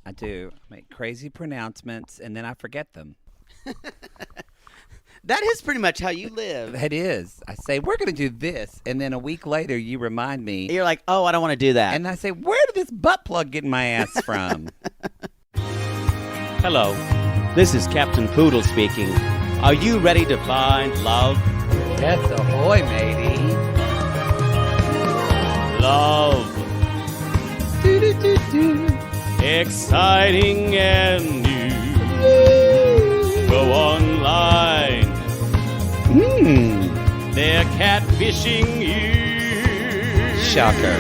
I do. I make crazy pronouncements, and then I forget them. That is pretty much how you live. It is. I say, we're going to do this, and then a week later, you remind me. You're like, oh, I don't want to do that. And I say, where did this butt plug get in my ass from? Hello, this is Captain Poodle speaking. Are you ready to find love? Yes, ahoy, matey. Love. Exciting and new. Go online. They're catfishing you. Shocker.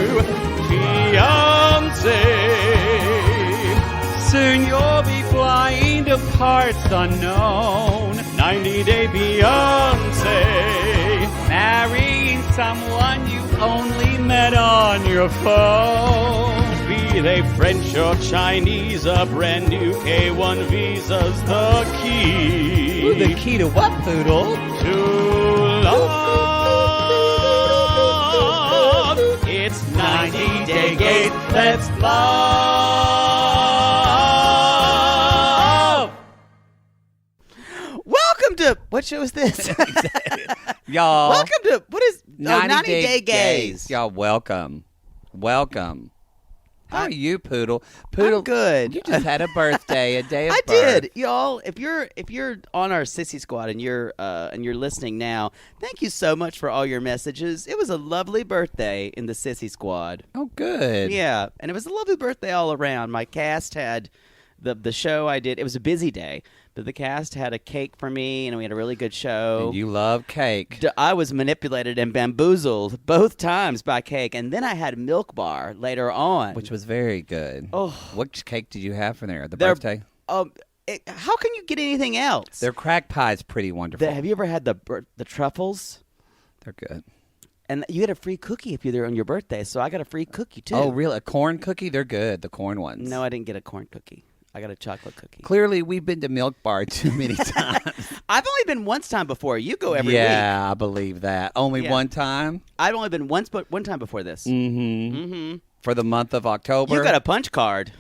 Fiancé. Soon you'll be flying to parts unknown. 90-day Beyonce. Marrying someone you only met on your phone. Be they French or Chinese, a brand new K1 visa's the key. Ooh, the key to what, Poodle? To love. It's 90-day gate. Let's love. Welcome to, what show is this? Y'all. Welcome to, what is, 90-day gays. Y'all, welcome. Welcome. How are you, Poodle? I'm good. You just had a birthday, a day of I birth. did, y'all. If you're on our Sissy Squad and you're listening now, thank you so much for all your messages. It was a lovely birthday in the Sissy Squad. Oh, good. Yeah, and it was a lovely birthday all around. My cast had the show I did. It was a busy day, but the cast had a cake for me, and we had a really good show. And you love cake. I was manipulated and bamboozled both times by cake, and then I had Milk Bar later on, Which was very good. Oh. What cake did you have for there? The They're- birthday? how can you get anything else? Their crack pie's pretty wonderful. Have you ever had the truffles? They're good. And you get a free cookie if you're there on your birthday, so I got a free cookie too. Oh, really? A corn cookie? They're good, the corn ones. No, I didn't get a corn cookie. I got a chocolate cookie. Clearly, we've been to Milk Bar too many times. I've only been one time before. You go every week. Yeah, I believe that. Only Yeah. one time? I've only been one time before this. Mm-hmm. For the month of October. You got a punch card.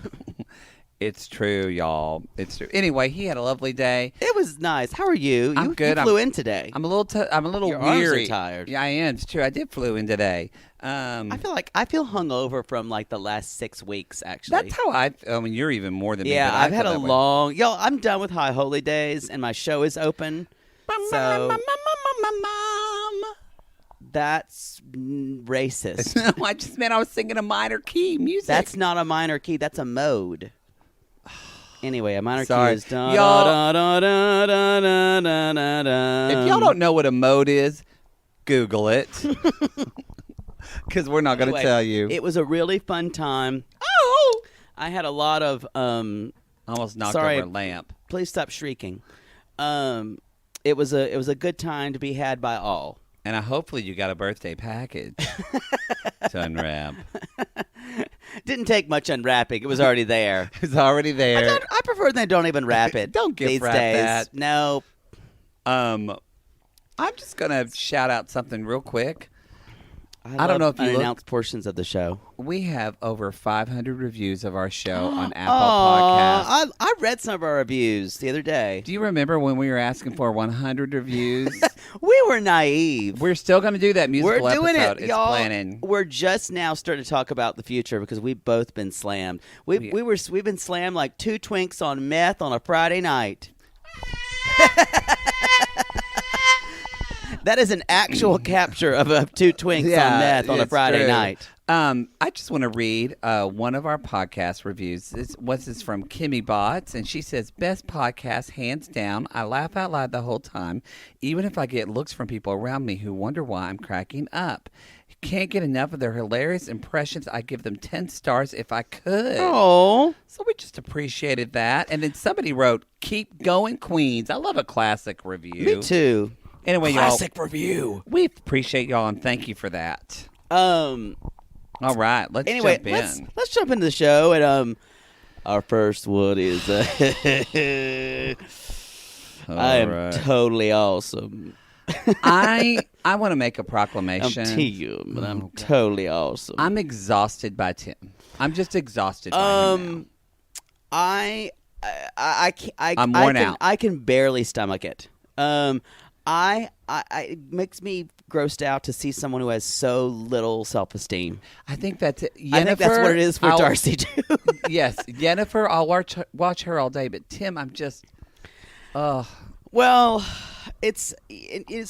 It's true, y'all. It's true. Anyway, he had a lovely day. It was nice. How are you? I'm good. You flew in today. I'm a little Your arms are weary. tired. Yeah, I am. It's true. I did flew in today. I feel hungover from like the last 6 weeks. Actually, That's how I mean, you're even more than me. yeah. but I I've had feel a that way. long. Yo, I'm done with High Holy Days, and my show is open. So that's racist. No, I just meant I was singing a minor key music. That's not a minor key. That's a mode. Anyway, a minor Sorry. key is da Y'all- da da da da da da da da. If y'all don't know what a mode is, Google it. Because we're not going to Anyway, tell you. It was a really fun time. Oh, I had a lot of Almost knocked sorry. over a lamp. Please stop shrieking. It was a good time to be had by all. And hopefully you got a birthday package to unwrap. Didn't take much unwrapping. It was already there. It's already there. I prefer they don't even wrap it. Don't gift these wrap days. that. No. I'm just going to shout out something real quick. I don't know if you look- unannounced portions of the show. We have over 500 reviews of our show on Apple Podcasts. I read some of our reviews the other day. Do you remember when we were asking for 100 reviews? We were naive. We're still going to do that musical We're doing episode. it, It's y'all. planning. We're just now starting to talk about the future because we've both been slammed. We've been slammed like two twinks on meth on a Friday night. That is an actual capture of two twinks on meth on a it's Friday true. night. I just want to read one of our podcast reviews. What's this from Kimmy Bots? And she says, best podcast, hands down. I laugh out loud the whole time, even if I get looks from people around me who wonder why I'm cracking up. Can't get enough of their hilarious impressions. I give them 10 stars if I could. Oh. So we just appreciated that. And then somebody wrote, keep going, Queens. I love a classic review. Me too. Anyway, Classic review. we appreciate y'all and thank you for that. All right, let's anyway, jump in. let's jump into the show and our first one is I am right. totally awesome. I want to make a I'm proclamation. Tim, but I'm Oh, God. totally awesome. I'm exhausted by Tim. I'm just exhausted by him now. I'm worn out. I can barely stomach it. It makes me grossed out to see someone who has so little self-esteem. I think that's it. I think that's what it is for Darcy too. Yes, Jennifer, I'll watch her all day, but Tim, I'm just, Well, it's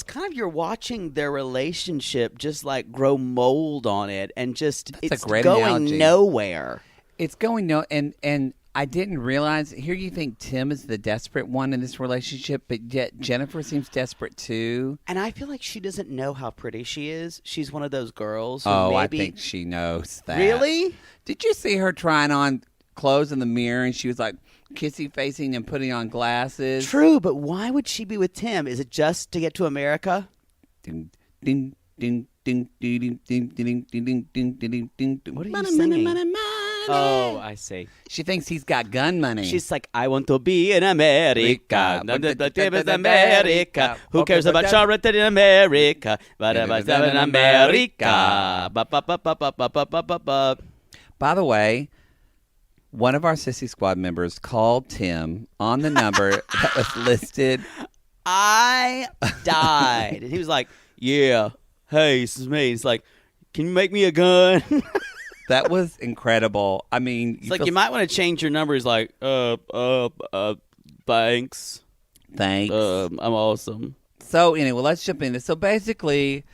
kind of you're watching their relationship just like grow mold on it, and just That's a it's great going analogy. nowhere. it's going no, and I didn't realize. Here, you think Tim is the desperate one in this relationship, but yet Jennifer seems desperate too. And I feel like she doesn't know how pretty she is. She's one of those girls who Oh, maybe... I think she knows that. Really? Did you see her trying on clothes in the mirror, and she was like kissy facing and putting on glasses? True, but why would she be with Tim? Is it just to get to America? Ding, ding, ding, ding, ding, ding, ding, ding, ding, ding, ding. What are you Money, singing? money, money, money. Oh, I see. She thinks he's got gun money. She's like, I want to be in America. America. Who cares about Charlotte in America? But in America. By the way, one of our Sissy Squad members called Tim on the number that was listed. I died. And he was like, yeah, hey, this is me. He's like, can you make me a gun? That was incredible. I mean, It's like, you might want to change your number. He's like, thanks. Thanks. I'm awesome. So anyway, let's jump into. So basically,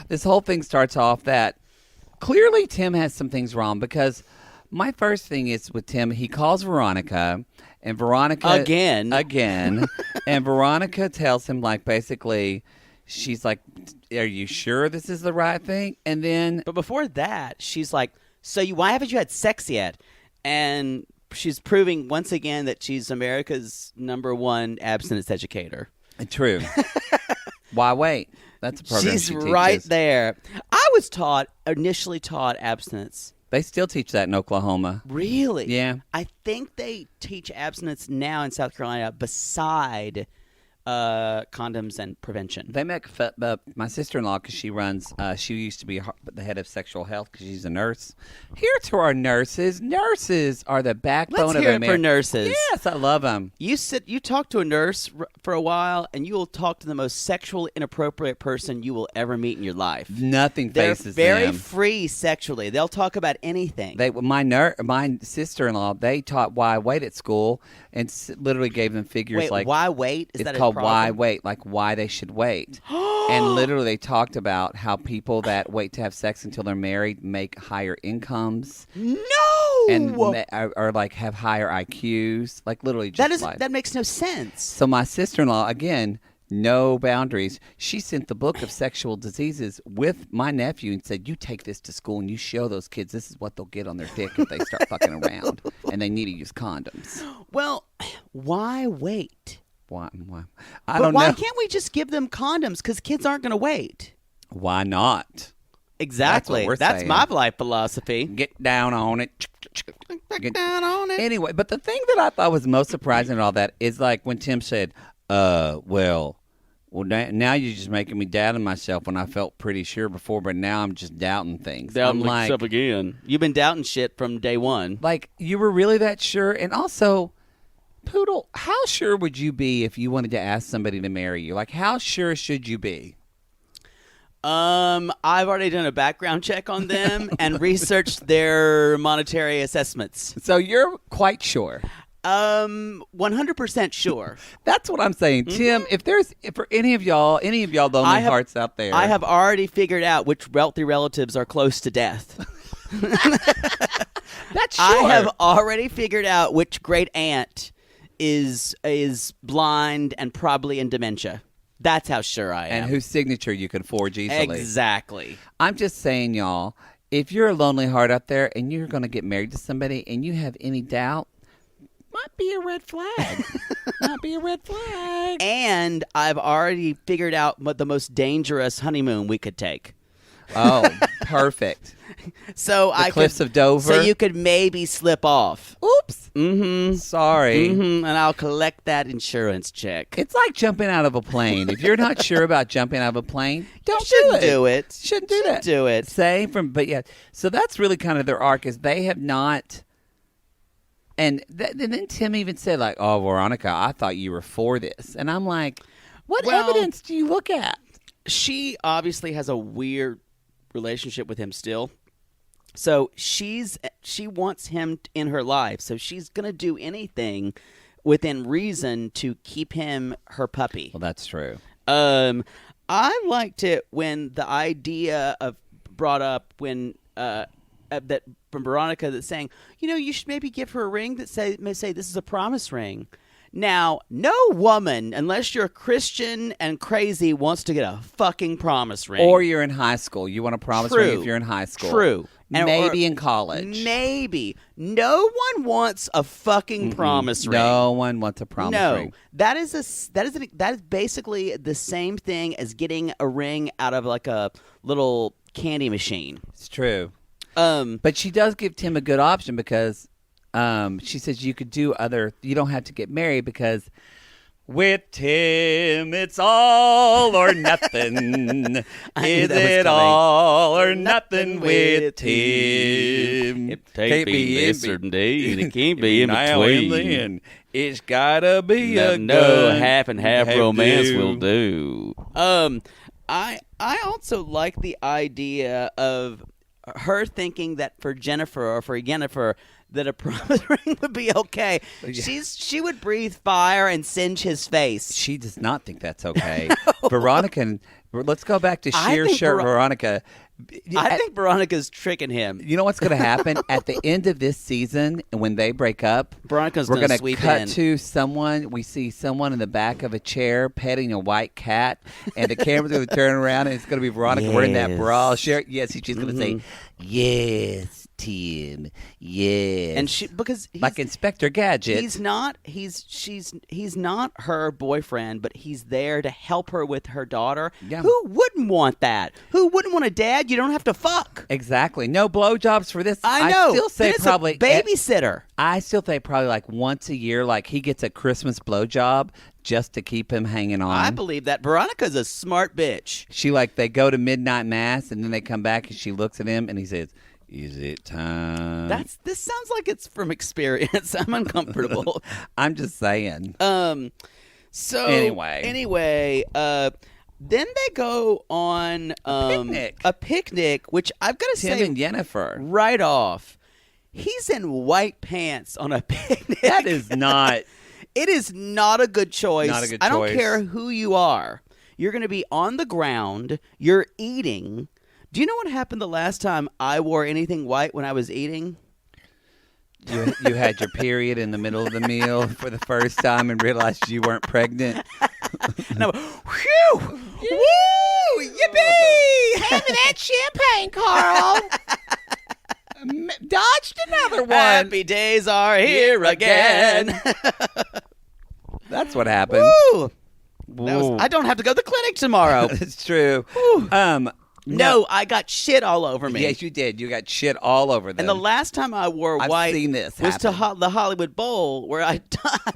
this whole thing starts off that clearly Tim has some things wrong, because my first thing is with Tim, he calls Veronica, and Veronica Again, and Veronica tells him, like, basically, she's like, are you sure this is the right thing? And then, But before that, she's like, so why haven't you had sex yet? And she's proving once again that she's America's #1 abstinence educator. true. Why wait? That's a program She's she right teaches. there. I was initially taught abstinence. They still teach that in Oklahoma. Really? Yeah. I think they teach abstinence now in South Carolina beside condoms and prevention. They make my sister-in-law, because she runs. She used to be the head of sexual health because she's a nurse. Here to our nurses. Nurses are the backbone Let's of hear it America. for nurses. Yes, I love them. You talk to a nurse for a while, and you will talk to the most sexually inappropriate person you will ever meet in your life. Nothing They're faces very them. free sexually. They'll talk about anything. My sister-in-law, they taught why wait at school, and literally gave them figures Wait, like why wait? Is it's that a called problem? why wait, like why they should wait. And literally they talked about how people that wait to have sex until they're married make higher incomes. No, And are like have higher IQs, like literally just that makes no sense. So my sister-in-law, again, no boundaries. She sent the book of sexual diseases with my nephew and said, you take this to school and you show those kids this is what they'll get on their dick if they start fucking around, and they need to use condoms. Well, why wait? Why? But don't why know. can't we just give them condoms? Because kids aren't going to wait. Why not? Exactly. That's what we're That's saying. my life philosophy. Get down on it. Get down on it. Anyway, but the thing that I thought was most surprising in all that is like when Tim said, well, now you're just making me doubting myself when I felt pretty sure before, but now I'm just doubting things. Doubting I'm like, yourself again. You've been doubting shit from day one. like, you were really that sure? And also, Poodle, how sure would you be if you wanted to ask somebody to marry you? Like, how sure should you be? I've already done a background check on them and researched their monetary assessments. So you're quite sure. 100% sure. That's what I'm saying. Tim, if for any of y'all lonely hearts out there. I have already figured out which wealthy relatives are close to death. That's sure. I have already figured out which great aunt is blind and probably in dementia. That's how sure I am. And whose signature you can forge easily. Exactly. I'm just saying, y'all, if you're a lonely heart out there and you're going to get married to somebody and you have any doubt, might be a red flag. Might be a red flag. And I've already figured out what the most dangerous honeymoon we could take. Oh, perfect. So The cliffs of Dover. So you could maybe slip off. Oops. Mm-hmm. Sorry. Mm-hmm. And I'll collect that insurance check. It's like jumping out of a plane. If you're not sure about jumping out of a plane, don't Shouldn't do do it. Shouldn't do Shouldn't that. do it. But yeah. So that's really kind of their arc, is they have not And then Tim even said, like, oh, Veronica, I thought you were for this. And I'm like, what evidence do you look at? She obviously has a weird relationship with him still. So she wants him in her life. So she's going to do anything within reason to keep him her puppy. Well, that's true. I liked it when the idea of brought up when that from Veronica that's saying, you should maybe give her a ring that may say this is a promise ring. Now, no woman, unless you're Christian and crazy, wants to get a fucking promise ring. Or you're in high school. You want a promise ring if you're in high school. True. Maybe in college. Maybe. No one wants a fucking promise ring. No one wants a promise ring. That is basically the same thing as getting a ring out of like a little candy machine. It's true. But she does give Tim a good option because she says you could do you don't have to get married because with Tim it's all or nothing. Is it all or nothing with Tim? It can't be this certain day, and it can't be in now and between. then. It's gotta be No half and half romance will do. I also like the idea of her thinking that for Jennifer or for Yennefer that a promise ring would be okay. She would breathe fire and singe his face. She does not think that's okay. Veronica, let's go back to sheer think shirt Veronica. I think Veronica's tricking him. You know what's going to happen at the end of this season when they break up? Veronica's we're going to to sweep cut in. to someone. We see someone in the back of a chair petting a white cat, and the camera's going to turn around, and it's going to be Veronica wearing that bra shirt. Yes, she's going to say, "Yes, Tim, yes," and because like Inspector Gadget. He's not her boyfriend, but he's there to help her with her daughter. Yeah. Who wouldn't want that? Who wouldn't want a dad you don't have to fuck? Exactly. No blowjobs for this. I know. I still say But it's probably a babysitter. I still think probably like once a year, like he gets a Christmas blowjob just to keep him hanging on. I believe that. Veronica's a smart bitch. She they go to midnight mass and then they come back and she looks at him and he says, "Is it time?" This sounds like it's from experience. I'm uncomfortable. I'm just saying. So anyway, then they go on a picnic, which I've got to Tim say and Yennefer. right off, he's in white pants on a picnic. That is not. It is not a good choice. Not a good I don't choice. care who you are. You're going to be on the ground. You're eating. Do you know what happened the last time I wore anything white when I was eating? You had your period in the middle of the meal for the first time and realized you weren't pregnant. And I went, whew! Woo! Yippee! Hand me that champagne, Carl. Dodged another one. Happy days are here again. That's what happened. Woo! I don't have to go to the clinic tomorrow. It's true. No, I got shit all over me. Yes, you did. You got shit all over them. And the last time I wore I've white seen this was to happen. the Hollywood Bowl where I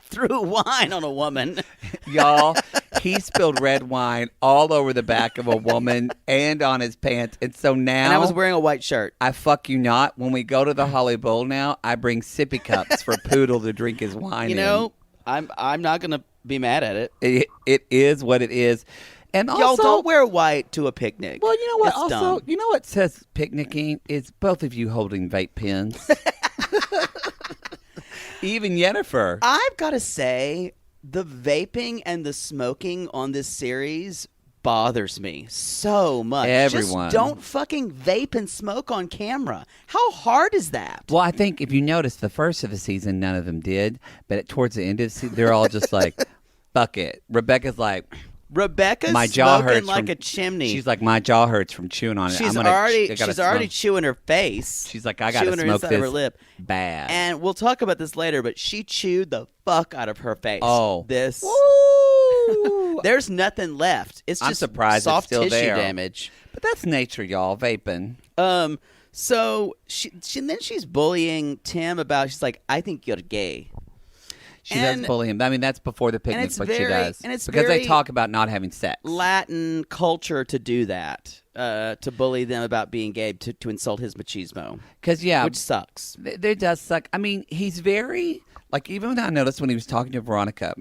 threw wine on a woman. Y'all, he spilled red wine all over the back of a woman and on his pants. And so now... And I was wearing a white shirt. I fuck you not. When we go to the Hollywood Bowl now, I bring sippy cups for Poodle to drink his wine You know, I'm not going to be mad at it. It is what it is. And also, Y'all don't wear white to a picnic. well, you know what? It's Also, dumb. you know what says picnicking is both of you holding vape pens. Even Yennefer. I've got to say, the vaping and the smoking on this series bothers me so much. Everyone. Just don't fucking vape and smoke on camera. How hard is that? Well, I think if you notice, the first of the season, none of them did. But towards the end of the season, they're all just like, fuck it. Rebecca's like... Rebecca's my jaw smoking hurts like from, a chimney. She's like, my jaw hurts from chewing on it. She's I gotta already smoke. chewing her face. She's like, I gotta chewing her smoke inside this of her lip. bad. And we'll talk about this later, but she chewed the fuck out of her face. Oh. This. Woo! There's nothing left. It's I'm just surprised soft it's still tissue there. damage. But that's nature, y'all. Vaping. So she then she's bullying Tim about. She's like, I think you're gay. She does bully him. I mean, that's before the picnic, it's but she very- does. and it's because they very talk about not having sex. Latin culture to do that, to bully them about being gay, to insult his machismo. Because, yeah. Which sucks. There does suck. I mean, he's very, like, even when I noticed when he was talking to Veronica,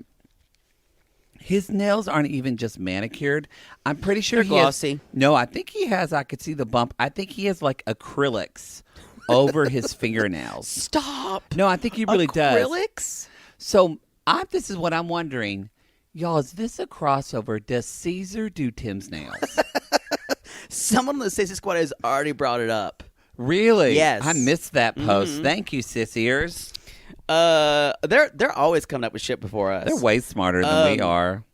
his nails aren't even just manicured. I'm pretty sure They're he glossy. has. No, I think he has, I could see the bump. I think he has, like, acrylics over his fingernails. Stop. No, I think he really does. Acrylics? So, this is what I'm wondering. Y'all, is this a crossover? Does Caesar do Tim's nails? Someone on the Sissy Squad has already brought it up. Really? Yes. I missed that post. Thank you, sissiers. They're always coming up with shit before us. They're way smarter than we are.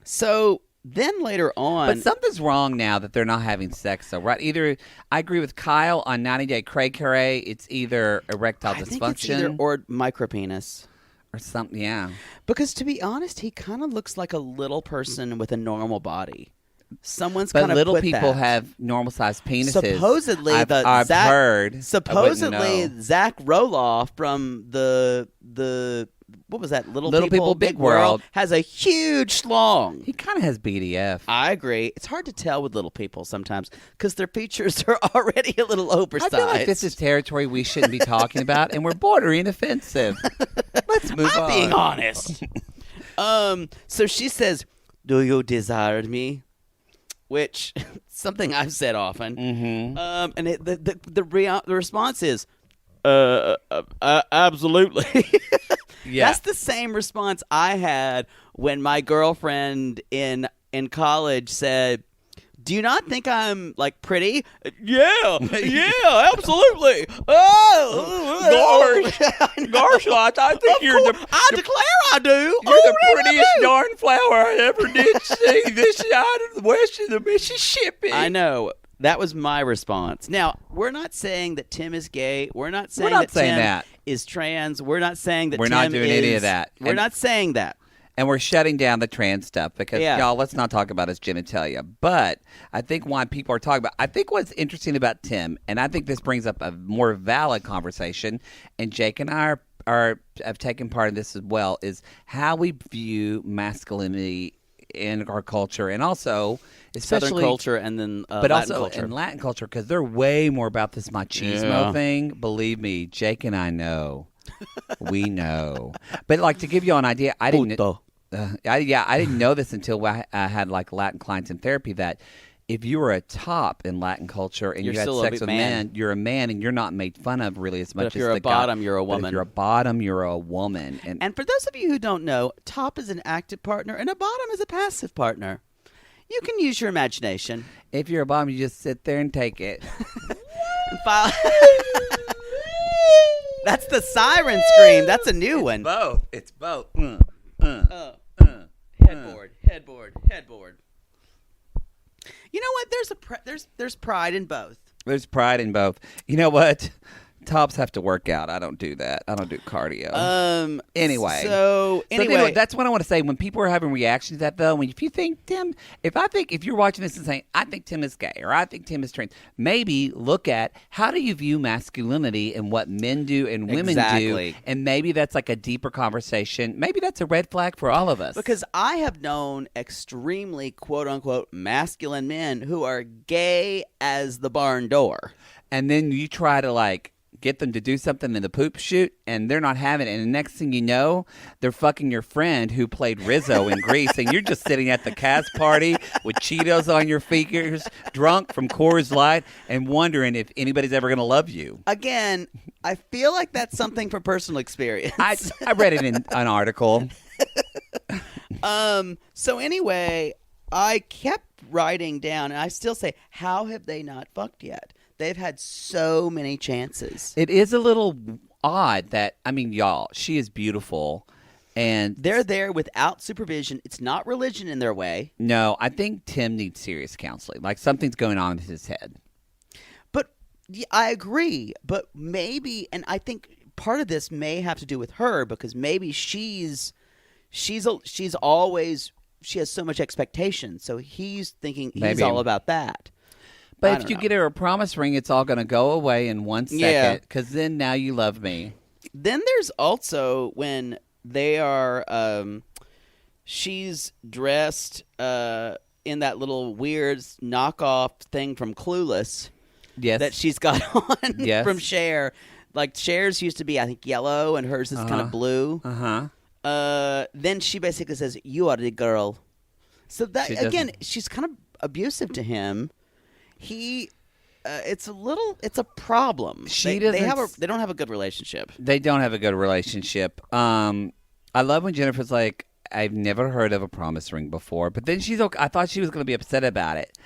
So then later on, But something's wrong now that they're not having sex, though, right? Either I agree with Kyle on 90 Day Cray Cray. It's either erectile I think dysfunction it's either or micropenis. or something. Yeah. Because to be honest, he kind of looks like a little person with a normal body. Someone's But kind of little put people that. have normal sized penises. Supposedly, I've Zach, heard. I wouldn't Supposedly, know. Zach Roloff from the what was that? Little People, Big World. has a huge schlong. He kind of has BDF. I agree. It's hard to tell with little people sometimes because their features are already a little oversized. I feel like this is territory we shouldn't be talking about, and we're bordering offensive. Let's move on. I'm being honest. So she says, "Do you desire me?" Which something I've said often. Mm-hmm. And the response is, absolutely. Yeah. That's the same response I had when my girlfriend in college said, "Do you not think I'm like pretty?" Yeah, absolutely. Oh, Gosh, I think I declare I do. You're the prettiest darn flower I ever did see this side of the west of the Mississippi. I know. That was my response. Now, we're not saying that Tim is gay. We're not saying not that saying Tim that. is trans. We're not saying that We're Tim not doing any of that. We're And- not saying that. And we're shutting down the trans stuff because, Yeah. y'all, let's not talk about his genitalia. But I think why people are talking about, I think what's interesting about Tim, and I think this brings up a more valid conversation, and Jake and I have taken part in this as well, is how we view masculinity in our culture, and also especially Southern culture and then but Latin also culture. in Latin culture, because they're way more about this machismo Yeah. thing. Believe me, Jake and I know. We know. But like to give you an idea, I didn't. Puto. I didn't know this until I had like Latin clients in therapy that if you were a top in Latin culture and You're you had still a sex big with man. men, you're a man and you're not made fun of really as much if as you're a the guy. bottom, you're a But if woman. you're a bottom, you're a woman. And for those of you who don't know, top is an active partner and a bottom is a passive partner. You can use your imagination. if you're a bottom, you just sit there and take it. And file. That's the siren scream. That's a new one. Both. It's both. Headboard. You know what? There's pride in both. There's pride in both. You know what? Tops have to work out. I don't do that. I don't do cardio. Anyway. So anyway, that's what I want to say. When people are having reactions to that, though, if you think Tim, if you're watching this and saying, I think Tim is gay or I think Tim is trans, maybe look at how do you view masculinity and what men do and women Exactly. do, and maybe that's like a deeper conversation. Maybe that's a red flag for all of us. because I have known extremely quote unquote masculine men who are gay as the barn door. And then you try to like get them to do something in the poop shoot, and they're not having it. And the next thing you know, they're fucking your friend who played Rizzo in Grease, and you're just sitting at the cast party with Cheetos on your fingers, drunk from Coors Light, and wondering if anybody's ever going to love you. Again, I feel like that's something from personal experience. I read it in an article. So anyway, I kept writing down, and I still say, how have they not fucked yet? They've had so many chances. It is a little odd that, I mean, y'all, she is beautiful, and They're there without supervision. It's not religion in their way. no, I think Tim needs serious counseling. Like something's going on in his head. But yeah, I agree. But maybe, and I think part of this may have to do with her because maybe she has so much expectation. So he's thinking he's Maybe. all about that. I But if don't you know. get her a promise ring, it's all going to go away in 1 Yeah. second. Because then now you love me. Then there's also when they are. She's dressed in that little weird knockoff thing from Clueless. Yes. That she's got on Yes. from Cher. Like Cher's used to be, I think, yellow, and hers is kind of blue. Then she basically says, "You are the girl." So that again, she's kind of abusive to him. He, it's a problem. She they doesn't. they don't have a good relationship. They don't have a good relationship. I love when Jennifer's like, "I've never heard of a promise ring before," but then she's okay. I thought she was going to be upset about it.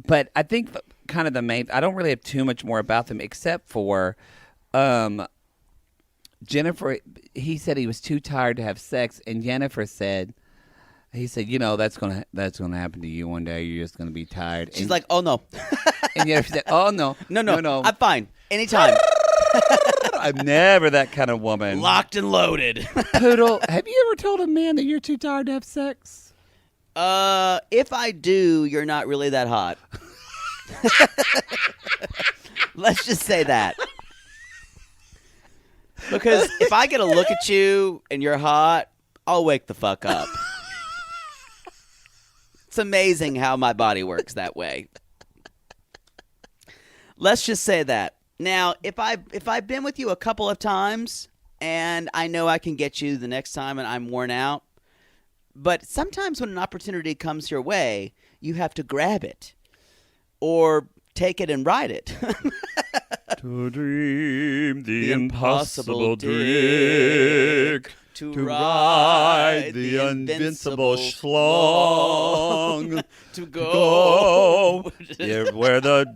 But I think kind of the main. I don't really have too much more about them except for, Jennifer. He said he was too tired to have sex, and Jennifer said. He said, that's gonna happen to you one day. You're just gonna be tired. She's like, "Oh no," and Jennifer said, "Oh no, no, I'm fine. Anytime." I'm never that kind of woman. Locked and loaded. Poodle, have you ever told a man that you're too tired to have sex? If I do, you're not really that hot. Let's just say that. Because if I get a look at you and you're hot, I'll wake the fuck up. It's amazing how my body works that way. Let's just say that. Now, if I've been with you a couple of times and I know I can get you the next time and I'm worn out, but sometimes when an opportunity comes your way, you have to grab it or take it and ride it. To dream the impossible dick. To ride the invincible schlong. To go. Where the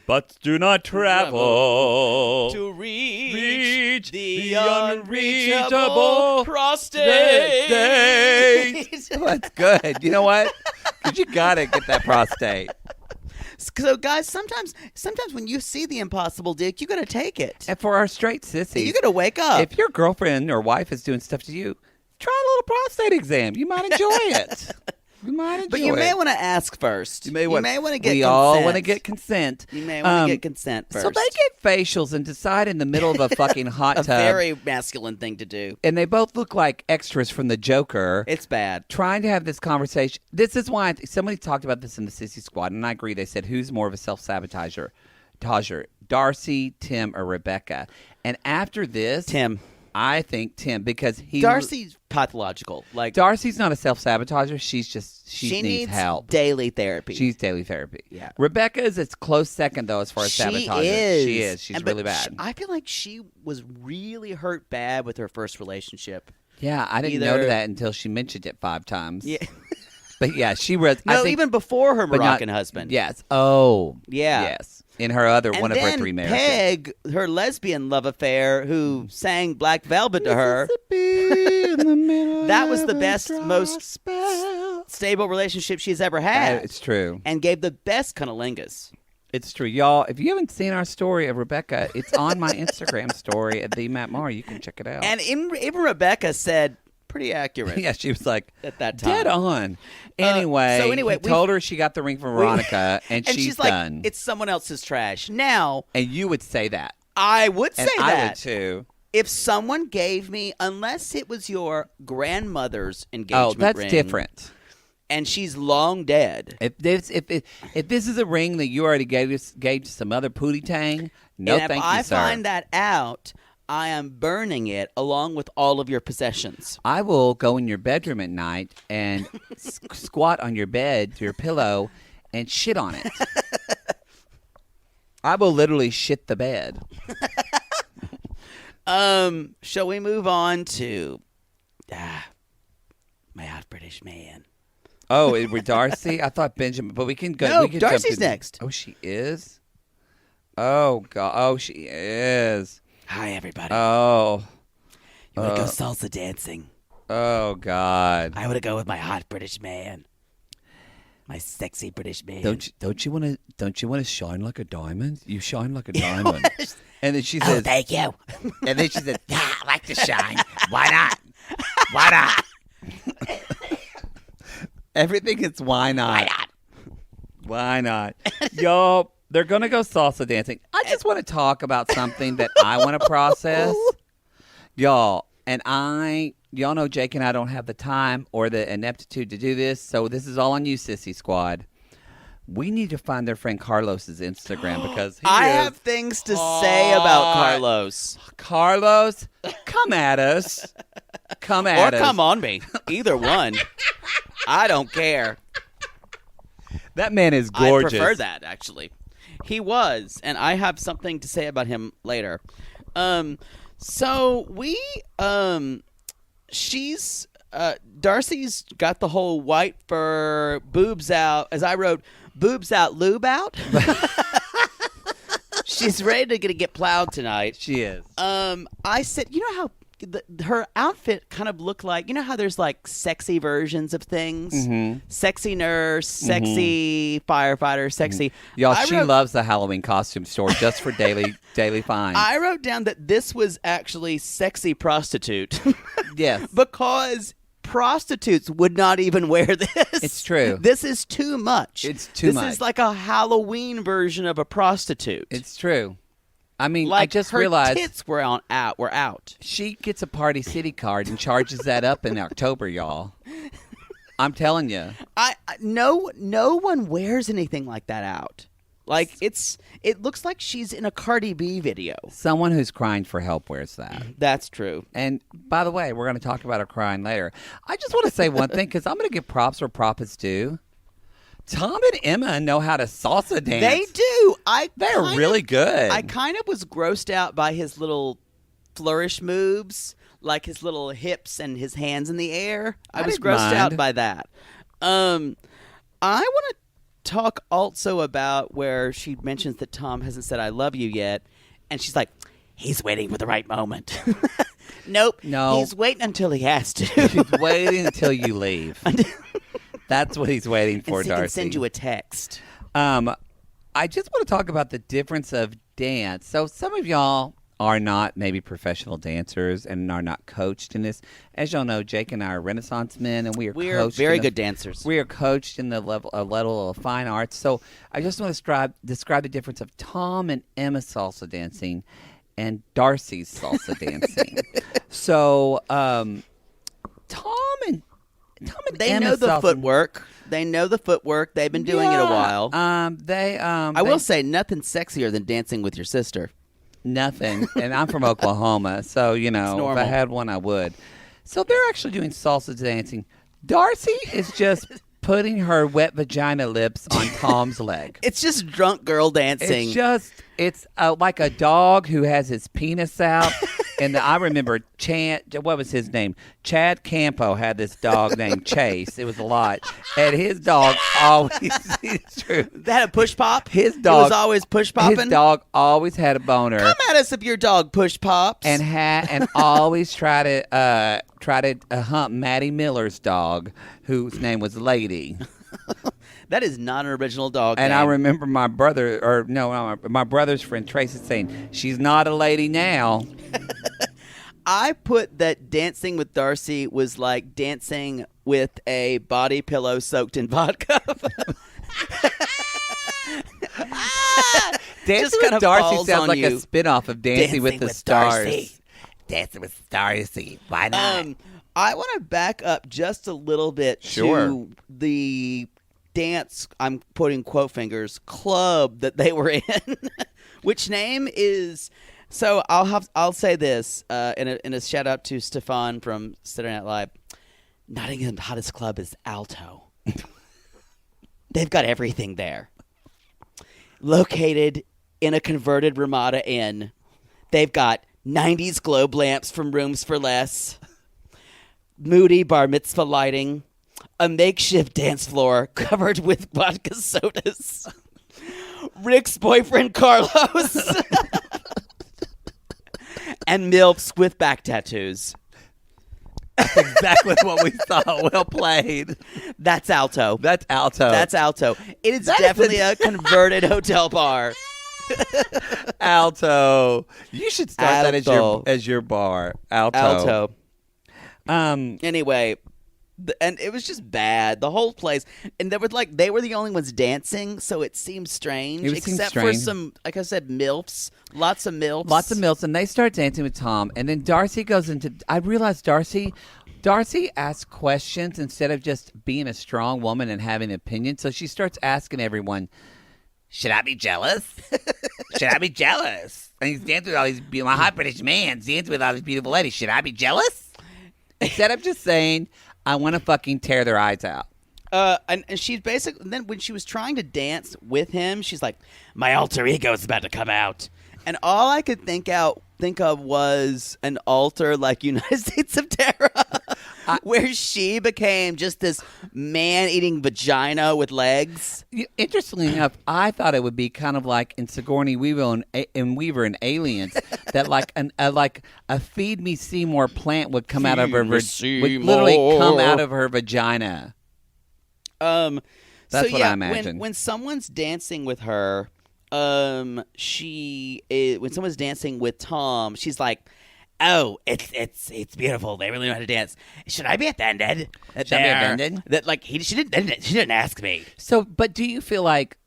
butts do not travel. To reach the unreachable prostate. That's good. You know what? Because you got to get that prostate. So, guys, sometimes when you see the impossible dick, you got to take it. And for our straight sissies, You got to wake up. if your girlfriend or wife is doing stuff to you, try a little prostate exam. You might enjoy it. But you may want to ask first. You may want to get We consent. all want to get consent. You may want to get consent first. So they get facials and decide in the middle of a fucking hot a tub. very masculine thing to do. And they both look like extras from the Joker. It's bad. Trying to have this conversation. This is why somebody talked about this in the Sissy Squad, and I agree. They said, who's more of a self-sabotager? Darcy, Tim, or Rebecca? And after this, Tim. I think Tim, because Darcy's pathological. Like Darcy's not a self-sabotager. She she needs help. Daily therapy. She needs daily therapy. Yeah. Rebecca is a close second, though, as far as sabotager. She is. She's really bad. I feel like she was really hurt bad with her first relationship. Yeah, I didn't know that until she mentioned it 5 times. Yeah. But yeah, she was. No, I think, even before her but Moroccan not- husband. Yes. Oh. Yeah. Yes. In her other And one of her then 3 marriages. Peg, her lesbian love affair, who sang Black Velvet to her. That was the best, most stable relationship she's ever had. It's true. And gave the best cunnilingus. It's true. Y'all, if you haven't seen our story of Rebecca, it's on my Instagram story at the Matt Maher. You can check it out. And even Rebecca said, pretty accurate. Yeah, she was like, at that time. dead on. Anyway, so anyway, he told her she got the ring from Veronica, and she's done. like, it's someone else's trash. Now, And you would say that. I would say And that. I would too. If someone gave me, unless it was your grandmother's engagement Oh, that's ring, different. and she's long dead. If this is a ring that you already gave to some other pootie tang, no, and thank if you, I sir. find that out, I am burning it along with all of your possessions. I will go in your bedroom at night and squat on your bed, your pillow, and shit on it. I will literally shit the bed. Shall we move on to my hot British man? Oh, with Darcy? I thought Benjamin, but we can go. No, we can Darcy's jump to, next. Oh, she is? Oh, God. Oh, she is. Hi, everybody. Oh. You want to go salsa dancing? Oh, God. I want to go with my hot British man. My sexy British man. Don't you want to shine like a diamond? You shine like a diamond. And then she says, thank you. and then she said, yeah, I like to shine. Why not? Why not? Everything is why not? Why not? Yo, they're going to go salsa dancing. I just want to talk about something that I want to process. Y'all, y'all know Jake and I don't have the time or the ineptitude to do this, so this is all on you, Sissy Squad. We need to find their friend Carlos's Instagram because I have things to say about Carlos. Carlos, come at us. Come at us. Or come on me. Either one. I don't care. That man is gorgeous. I prefer that, actually. He was, and I have something to say about him later. So we, Darcy's got the whole white fur, boobs out, as I wrote, boobs out, lube out. She's ready to get plowed tonight. She is. I said, you know how her outfit kind of looked like, you know how there's like sexy versions of things? Mm-hmm. Sexy nurse, sexy firefighter, sexy. Y'all, she loves the Halloween costume store just for daily finds. I wrote down that this was actually sexy prostitute. Yes. Because prostitutes would not even wear this. It's true. This is too much. It's too much. This is like a Halloween version of a prostitute. It's true. I mean, like I just her realized tits were out. She gets a Party City card and charges that up in October, y'all. I'm telling you. No one wears anything like that out. Like it looks like she's in a Cardi B video. Someone who's crying for help wears that. That's true. And by the way, we're going to talk about her crying later. I just want to say one thing because I'm going to give props where props is due. Tom and Emma know how to salsa dance. They do. They're really good. I kind of was grossed out by his little flourish moves, like his little hips and his hands in the air. I was didn't grossed mind. out by that. I want to talk also about where she mentions that Tom hasn't said I love you yet, and she's like, he's waiting for the right moment. Nope. No. He's waiting until he has to. He's waiting until you leave. That's what he's waiting for, and Darcy. He can send you a text. I just want to talk about the difference of dance. So some of y'all are not maybe professional dancers and are not coached in this. As y'all know, Jake and I are Renaissance men, and we are coached very good dancers. We are coached in the level of fine arts. So I just want to describe the difference of Tom and Emma salsa dancing and Darcy's salsa dancing. So Tom and they Emma know the salsa. footwork. They know the footwork. They've been doing it a while. I will say nothing sexier than dancing with your sister. Nothing. And I'm from Oklahoma, so, you know, if I had one, I would. So they're actually doing salsa dancing. Darcy is just putting her wet vagina lips on Tom's leg. It's just drunk girl dancing. It's like a dog who has his penis out. And I remember what was his name? Chad Campo had this dog named Chase. It was a lot. And his dog always, it's true. That had a push pop? His dog was always push popping? His dog always had a boner. Come at us if your dog push pops. And always try to hump Maddie Miller's dog, whose name was Lady. That is not an original dog And name. I remember my brother's friend Tracy saying, she's not a lady now. I put that dancing with Darcy was like dancing with a body pillow soaked in vodka. Dancing kind with of Darcy falls sounds on like you. a spinoff of Dancing with the Stars. Darcy. Dancing with Darcy. Why not? I want to back up just a little bit to the dance, I'm putting quote fingers, club that they were in, which name is, so I'll say this in a shout out to Stefan from Saturday Night Live. Nottingham's hottest club is Alto. They've got everything there. Located in a converted Ramada Inn. They've got 90s globe lamps from Rooms for Less, moody bar mitzvah lighting, a makeshift dance floor covered with vodka sodas, Rick's boyfriend Carlos, and MILFs with back tattoos. That's exactly what we thought. Well played. That's Alto. That's Alto. That's Alto. It is definitely a converted hotel bar. Alto. You should start Alto. that as your bar. Alto. Anyway, And it was just bad. The whole place, and they were the only ones dancing, so it seemed strange. Except for some, like I said, milfs, lots of milfs, and they start dancing with Tom, and then Darcy goes into. I realized Darcy asks questions instead of just being a strong woman and having an opinion. So she starts asking everyone, "Should I be jealous? Should I be jealous?" And he's dancing with all these my hot British man dancing with all these beautiful ladies. Should I be jealous? Instead of just saying, I want to fucking tear their eyes out. And she's basically, then when she was trying to dance with him, she's like, my alter ego is about to come out. And all I could think of was an alter like United States of Terror, where she became just this man-eating vagina with legs. Interestingly enough, I thought it would be kind of like in Sigourney Weaver and Aliens, that like a Feed Me Seymour plant would come out of her would literally come out of her vagina. That's what I imagine. When someone's dancing with her, when someone's dancing with Tom, she's like, "Oh, it's beautiful. They really know how to dance. Should I be offended? Should I be offended? That like she didn't ask me." So, but do you feel like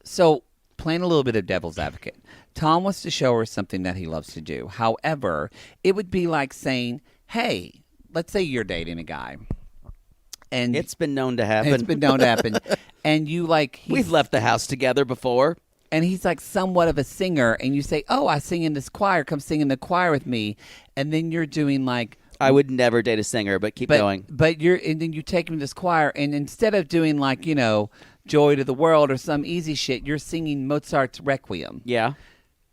playing a little bit of devil's advocate? Tom wants to show her something that he loves to do. However, it would be like saying, "Hey, let's say you're dating a guy." And it's been known to happen. And you we've left the house together before. And he's like somewhat of a singer, and you say, "Oh, I sing in this choir. Come sing in the choir with me." And then you're doing like, I would never date a singer, but keep going. But and then you take him to this choir, and instead of doing like "Joy to the World" or some easy shit, you're singing Mozart's Requiem. Yeah,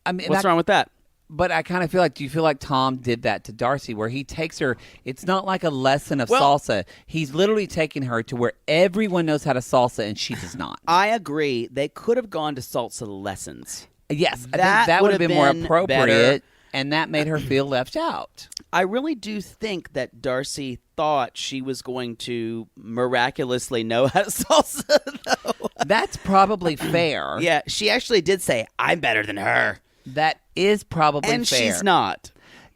I mean, what's wrong with that? But I kind of feel like, do you feel like Tom did that to Darcy, where he takes her? It's not like a lesson of salsa. He's literally taking her to where everyone knows how to salsa, and she does not. I agree. They could have gone to salsa lessons. Yes, I think that would have been more appropriate, better. And that made her feel left out. I really do think that Darcy thought she was going to miraculously know how to salsa, though. That's probably fair. Yeah, she actually did say, "I'm better than her." That is probably and fair. And she's not.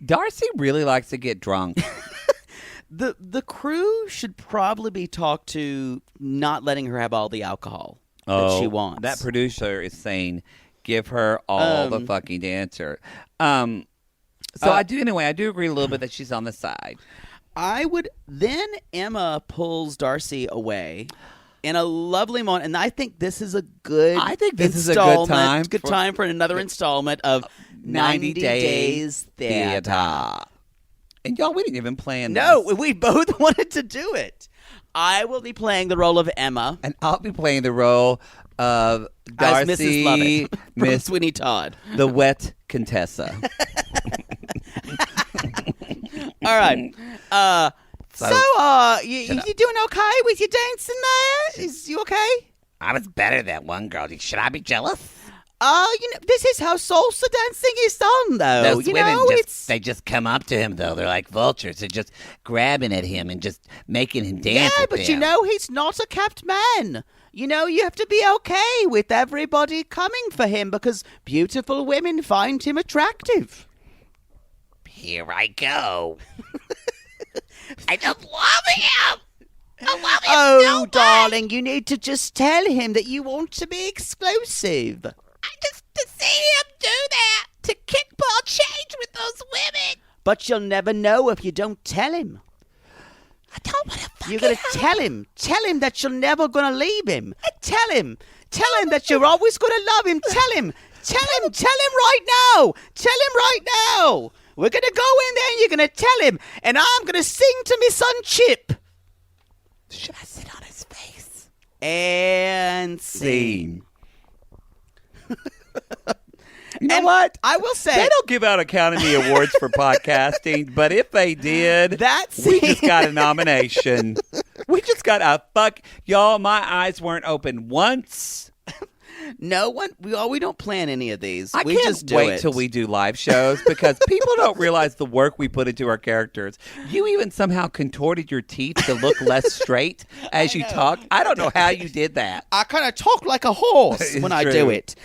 Darcy really likes to get drunk. The crew should probably be talked to not letting her have all the alcohol that she wants. That producer is saying, give her all the fucking dancer. I do agree a little bit that she's on the side. Then Emma pulls Darcy away in a lovely moment, and I think this is a good good time for another installment of 90 Days Theater. And y'all, we didn't even plan this. No, we both wanted to do it. I will be playing the role of Emma. And I'll be playing the role of Darcy, as Mrs. Lovett from Sweeney Todd. The wet Contessa. All right. You doing okay with your dancing there? Is you okay? I was better than one girl. Should I be jealous? This is how salsa dancing is done, though. Those women they just come up to him, though. They're like vultures. They're just grabbing at him and just making him dance. Yeah, but he's not a kept man. You have to be okay with everybody coming for him because beautiful women find him attractive. Here I go. I just love him. I love him so much. Darling, you need to just tell him that you want to be exclusive. I just to see him do that, to kickball change with those women. But you'll never know if you don't tell him. I don't want to fucking You're going to tell him. Tell him that you're never going to leave him. Tell him. Tell him that you're always going to love him. Tell him. Tell him right now. Tell him right now. We're going to go in there and you're going to tell him. And I'm going to sing to me son Chip. Should I sit on his face? And scene. You know what? I will say they don't give out Academy Awards for podcasting, but if they did, we just got a nomination. We just got a y'all. My eyes weren't open once. No one. We don't plan any of these. I we can't just do wait it. till we do live shows because people don't realize the work we put into our characters. You even somehow contorted your teeth to look less straight as you talk. I don't know how you did that. I kind of talk like a horse when I do true. it.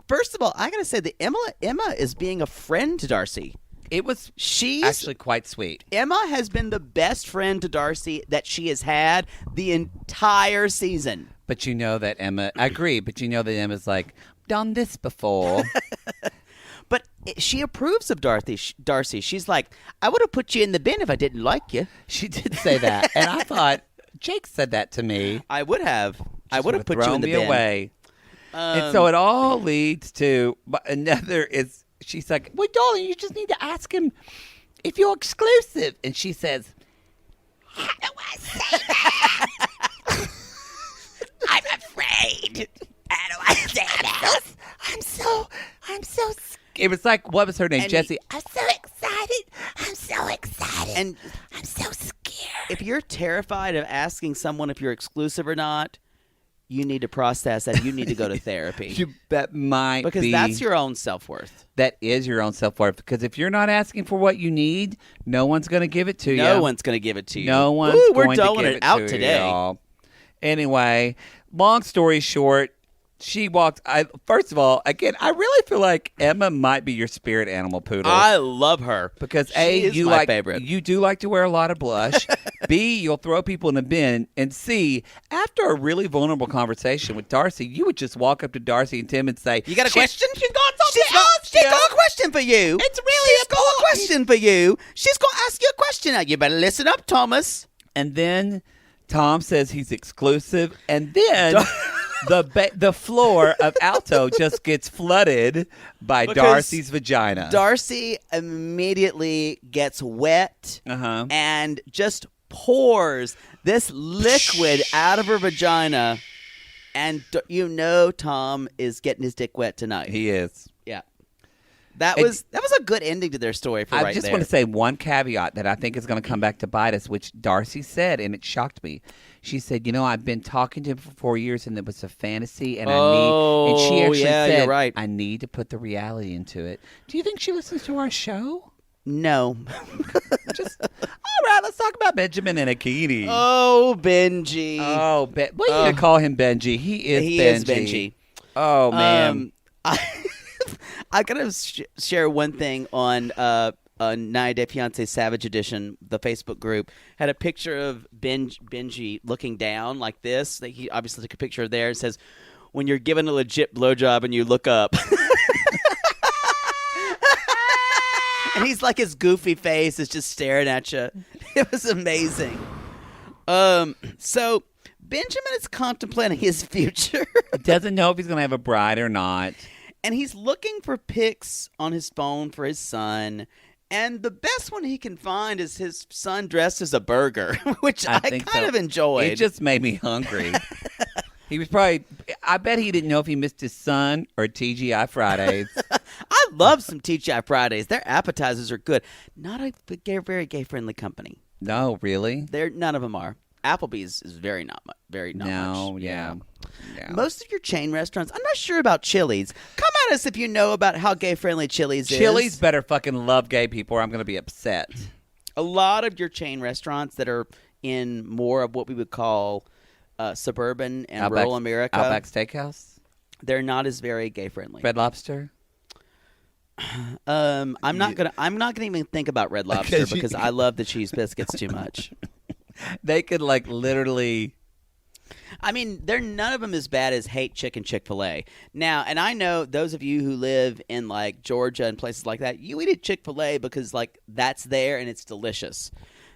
First of all, I gotta say that Emma is being a friend to Darcy. It was She's actually quite sweet. Emma has been the best friend to Darcy that she has had the entire season. But you know that Emma, I agree, but you know that Emma's like, done this before. But she approves of Darcy. She's like, I would have put you in the bin if I didn't like you. She did say that. And I thought, Jake said that to me. I would have. I would have put you thrown in the me bin. away. And so it all leads to another is, she's like, well, darling, you just need to ask him if you're exclusive. And she says, how do I say that? I'm afraid. How do I say that? I'm so scared. It was like, what was her name? And Jessie. I'm so excited. I'm so excited. And I'm so scared. if you're terrified of asking someone if you're exclusive or not, you need to process that. You need to go to therapy. That might because be. that's your own self-worth. That is your own self-worth. Because if you're not asking for what you need, no one's going to give it to you. No one's going to give it to you. No one's Ooh, we're going to doling give it it out to today. y'all. Anyway, long story short, she walked. First of all, again, I really feel like Emma might be your spirit animal, Poodle. I love her because she is you my like favorite. You do like to wear a lot of blush. B, you'll throw people in the bin, and C, after a really vulnerable conversation with Darcy, you would just walk up to Darcy and Tim and say, You got a question? She's got something She's got a question for you. It's really She's got a question for you. She's going to ask you a question. Now, you better listen up, Thomas. And then Tom says he's exclusive, and then the floor of Alto just gets flooded by Because Darcy's vagina. Darcy immediately gets wet Uh-huh. and just pours this liquid out of her vagina. And you know Tom is getting his dick wet tonight. He is. Yeah. That And- was a good ending to their story for I right just there. want to say one caveat that I think is going to come back to bite us, which Darcy said, and it shocked me. She said, I've been talking to him for 4 years, and it was a fantasy, and and she actually yeah, said, you're right. I need to put the reality into it. Do you think she listens to our show? No. All right, let's talk about Benjamin and Akini. Oh, Benji. Oh, we need to call him Benji. He is He Benji. is Benji. Oh, man. I gotta share one thing on 90 Day Fiancé Savage Edition, the Facebook group, had a picture of Benji looking down like this. Like he obviously took a picture there. It says, when you're given a legit blowjob and you look up. And he's like, his goofy face is just staring at you. It was amazing. So Benjamin is contemplating his future. Doesn't know if he's going to have a bride or not. And he's looking for pics on his phone for his son. And the best one he can find is his son dressed as a burger, which I think kind so. of enjoyed. It just made me hungry. He was probably, I bet he didn't know if he missed his son or TGI Fridays. I love some TGI Fridays. Their appetizers are good. Not a very gay-friendly company. No, really? None of them are. Applebee's is very not much. Yeah. Most of your chain restaurants, I'm not sure about Chili's. Come at us if you know about how gay-friendly Chili's is. Chili's better fucking love gay people or I'm going to be upset. A lot of your chain restaurants that are in more of what we would call suburban and rural America, Outback Steakhouse? they're not as very gay-friendly. Red Lobster? I'm not gonna even think about Red Lobster because I love the cheese biscuits too much. They could like literally... I mean, they're none of them as bad as Hate Chicken Chick-fil-A. Now, and I know those of you who live in like Georgia and places like that, you eat at Chick-fil-A because like that's there and it's delicious.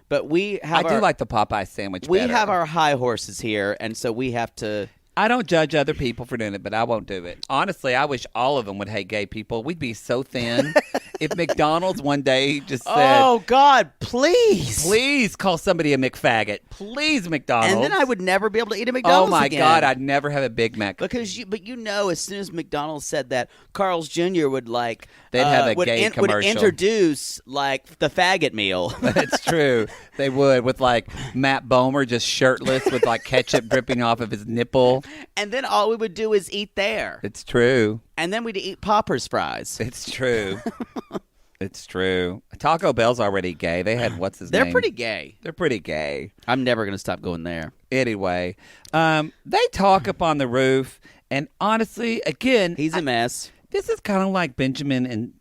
But I do like the Popeye sandwich We better. have our high horses here, and so we have to. I don't judge other people for doing it, but I won't do it. Honestly, I wish all of them would hate gay people. We'd be so thin. If McDonald's one day just said, Oh God, please, please call somebody a McFaggot. Please, McDonald's. and then I would never be able to eat a McDonald's Oh my again. God, I'd never have a Big Mac. But you know, as soon as McDonald's said that, Carl's Jr. would like They'd have a would gay would commercial. introduce like the faggot meal. That's true. They would, with like Matt Bomer just shirtless with like ketchup dripping off of his nipple. And then all we would do is eat there. It's true. And then we'd eat Popper's fries. It's true. It's true. Taco Bell's already gay. They had what's his name? They're pretty gay. They're pretty gay. I'm never going to stop going there. Anyway, they talk up on the roof, and honestly, again, He's a mess. this is kind of like Benjamin and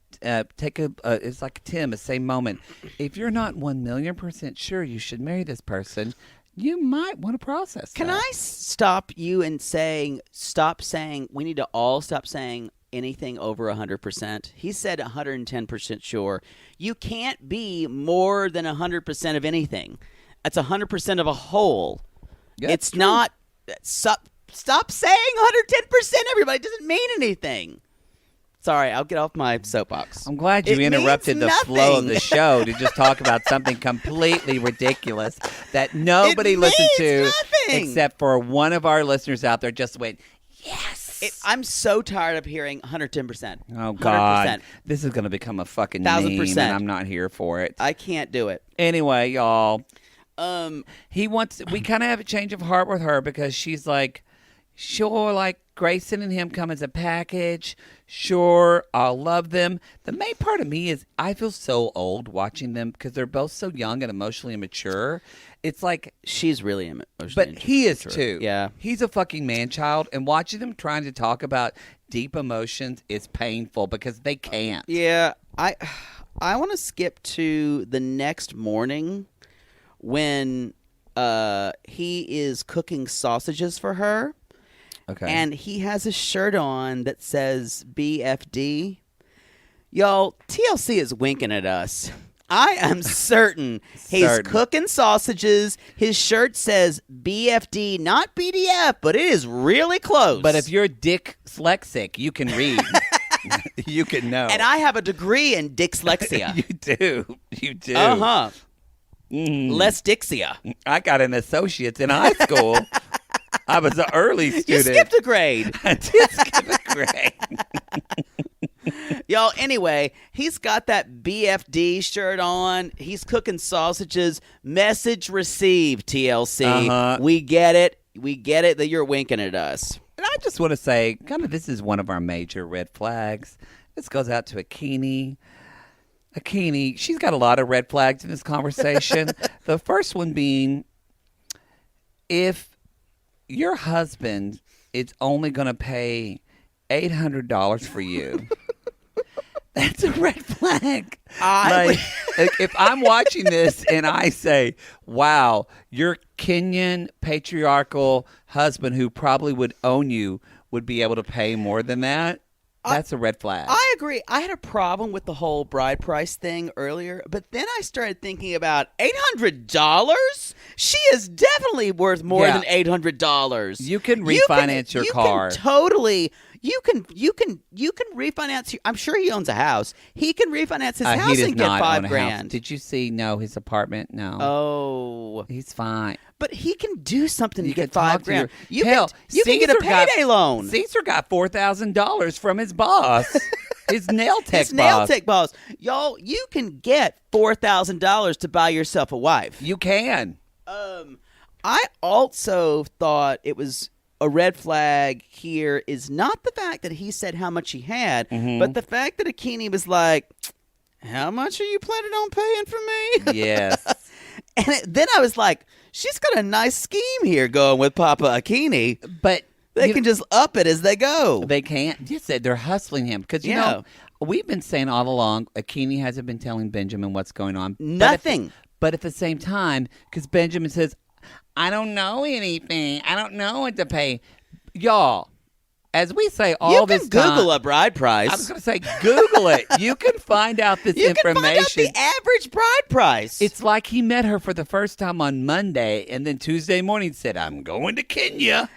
take it's like Tim, the same moment. If you're not 1,000,000% sure you should marry this person, you might want to process Can that. I stop you and stop saying, we need to all stop saying anything over 100%. He said 110% sure. You can't be more than 100% of anything. That's 100% of a whole. Yeah, it's true. not. Stop saying 110%, everybody. It doesn't mean anything. Sorry, I'll get off my soapbox. I'm glad you It interrupted the means flow of nothing. the show to just talk about something completely ridiculous that nobody It listened to means nothing. except for one of our listeners out there just went, yes. I'm so tired of hearing 110%. Oh, God. 100%. This is going to become a fucking 1,000%. meme, and I'm not here for it. I can't do it. Anyway, y'all, He we kind of have a change of heart with her because she's like, sure, like Grayson and him come as a package. Sure, I'll love them. The main part of me is I feel so old watching them because they're both so young and emotionally immature. It's like, She's really emotionally but he is immature. too. Yeah. He's a fucking man-child, and watching them trying to talk about deep emotions is painful because they can't. Yeah, I want to skip to the next morning when he is cooking sausages for her. Okay. And he has a shirt on that says BFD. Y'all, TLC is winking at us. I am certain he's Certain. cooking sausages. His shirt says BFD, not BDF, but it is really close. But if you're dyslexic, you can read. You can know. And I have a degree in dyslexia. You do. You do. Uh-huh. Mm. Less Dixia. I got an associate's in high school. I was an early student. You skipped a grade. I did skip a grade. Y'all, anyway, he's got that BFD shirt on. He's cooking sausages. Message received, TLC. Uh-huh. We get it. We get it that you're winking at us. And I just want to say, kind of, this is one of our major red flags. This goes out to Akini. Akini, she's got a lot of red flags in this conversation. The first one being, if your husband is only going to pay $800 for you, that's a red flag. If I'm watching this and I say, wow, your Kenyan patriarchal husband who probably would own you would be able to pay more than that, that's a red flag. I agree. I had a problem with the whole bride price thing earlier, but then I started thinking about $800? She is definitely worth more Yeah. than $800. You can refinance your car. You can totally. You can refinance. I'm sure he owns a house. He can refinance his He house does and get not own a $5,000. house. Did you see? No, his apartment. No, Oh, he's fine. but he can do something You to get can talk to $5,000. your- You Hell, can get a Caesar got- payday loan. Caesar got $4,000 from his boss, his nail tech His nail boss. tech boss, y'all. You can get $4,000 to buy yourself a wife. You can. I also thought it was a red flag here is not the fact that he said how much he had, but the fact that Akini was like, how much are you planning on paying for me? Yes. And then I was like, she's got a nice scheme here going with Papa Akini. But They you can just up it as they go. They can't. Yes, they're hustling him because you know we've been saying all along. Akini hasn't been telling Benjamin what's going on. Nothing. But at the same time, because Benjamin says, "I don't know anything. I don't know what to pay." Y'all, as we say all You this can Google time, a bride price. I was going to say, Google it. You can find out this you information. can find out the average bride price. It's like he met her for the first time on Monday, and then Tuesday morning said, "I'm going to Kenya."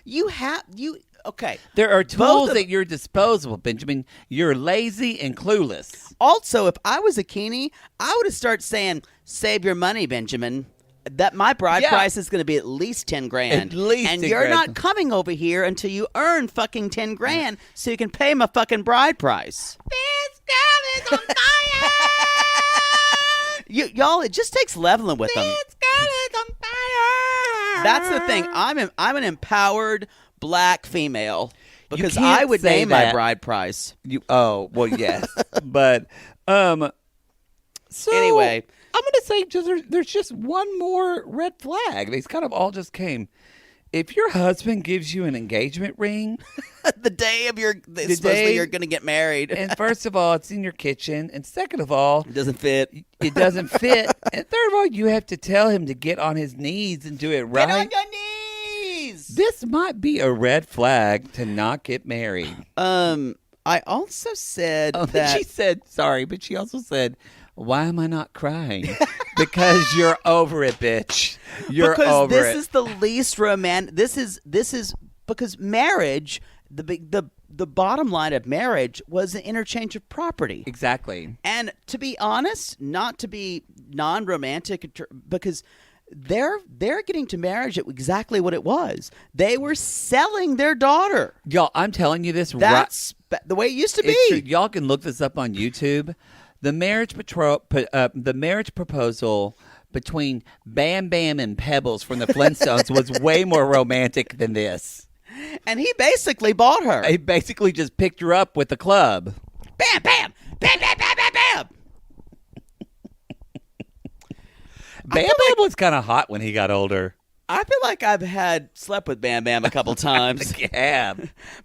Okay. There are tools of- at your disposal, Benjamin. You're lazy and clueless. Also, if I was Akini, I would have started saying, "Save your money, Benjamin. That my bride Yeah. price is going to be at least $10,000. At least and 10 you're grand. not coming over here until you earn fucking $10,000, so you can pay my fucking bride price." This girl is on fire. Y'all, it just takes leveling with them. This girl is on fire. That's the thing. I'm an empowered black female because can't I would say name my that. bride price. Well, yes, but so Anyway. I'm going to say there's just one more red flag. These kind of all just came if your husband gives you an engagement ring, the day of supposedly day- you're going to get married. and first of all, it's in your kitchen, and second of all, It doesn't fit. it doesn't fit, and third of all, you have to tell him to get on his knees and do it right. Get on your knees. This might be a red flag to not get married. I also said Oh, that she said sorry, but she also said, "Why am I not crying?" Because you're over it, bitch. You're because over this it. is the least romantic. This is because marriage. The bottom line of marriage was an interchange of property. Exactly. And to be honest, not to be non-romantic, because they're getting to marriage at exactly what it was. They were selling their daughter. Y'all, I'm telling you this. That's the way it used to be. It's true. Y'all can look this up on YouTube. The marriage proposal between Bam Bam and Pebbles from the Flintstones was way more romantic than this. And he basically bought her. He basically just picked her up with the club. Bam, bam, bam, bam, bam, bam, bam. Bam Bam was kind of hot when he got older. I feel like I've slept with Bam Bam a couple times. Yeah.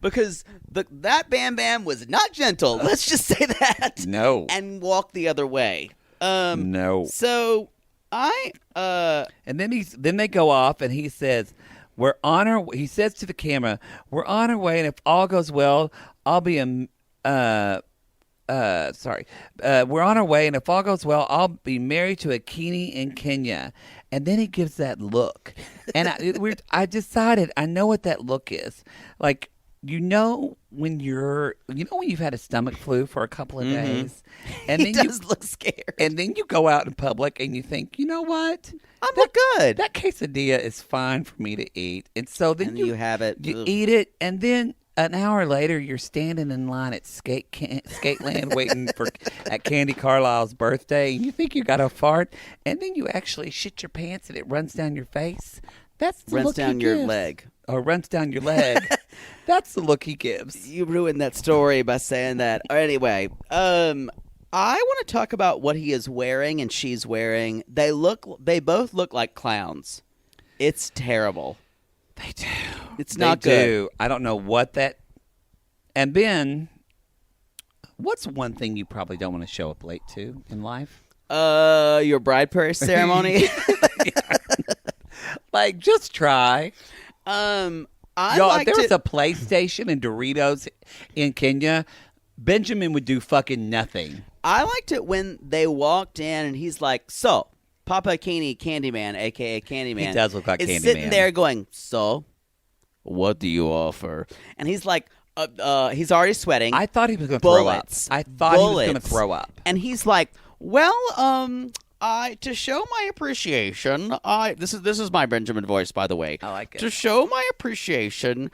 Because that Bam Bam was not gentle. Let's just say that. No. And walked the other way. No. So And then they go off, and he says, "We're on our." He says to the camera, "We're on our way, and if all goes well, I'll be we're on our way, and if all goes well, I'll be married to a Kini in Kenya." And then he gives that look, and I decided I know what that look is. Like, when you've had a stomach flu for a couple of days, and he then does look scared. and then you go out in public and you think, you know what? I'm not good. That quesadilla is fine for me to eat. And so then And you have it. You Ugh. eat it, and then an hour later, you're standing in line at Skateland waiting at Candy Carlisle's birthday, and you think you got a fart, and then you actually shit your pants and it runs down your face. That's the Runs look he down your gives. leg. Or runs down your leg. That's the look he gives. You ruined that story by saying that. Anyway, I want to talk about what he is wearing and she's wearing. They both look like clowns. It's terrible. They do. It's not They good. do. I don't know what that. And Ben, what's one thing you probably don't want to show up late to in life? Your bride price ceremony. Like, just try. I Y'all, like if there was to. a PlayStation and Doritos in Kenya, Benjamin would do fucking nothing. I liked it when they walked in and he's like, "So, Papa Kini Candyman, aka Candyman, He does look like is Candyman. sitting there going, so, what do you offer?" And he's like, he's already sweating. I thought he was going to throw up. Bullets. I thought he was going to Bullets. throw up. And he's like, "Well, to show my appreciation, this is my Benjamin voice, by the way. I like it. To show my appreciation,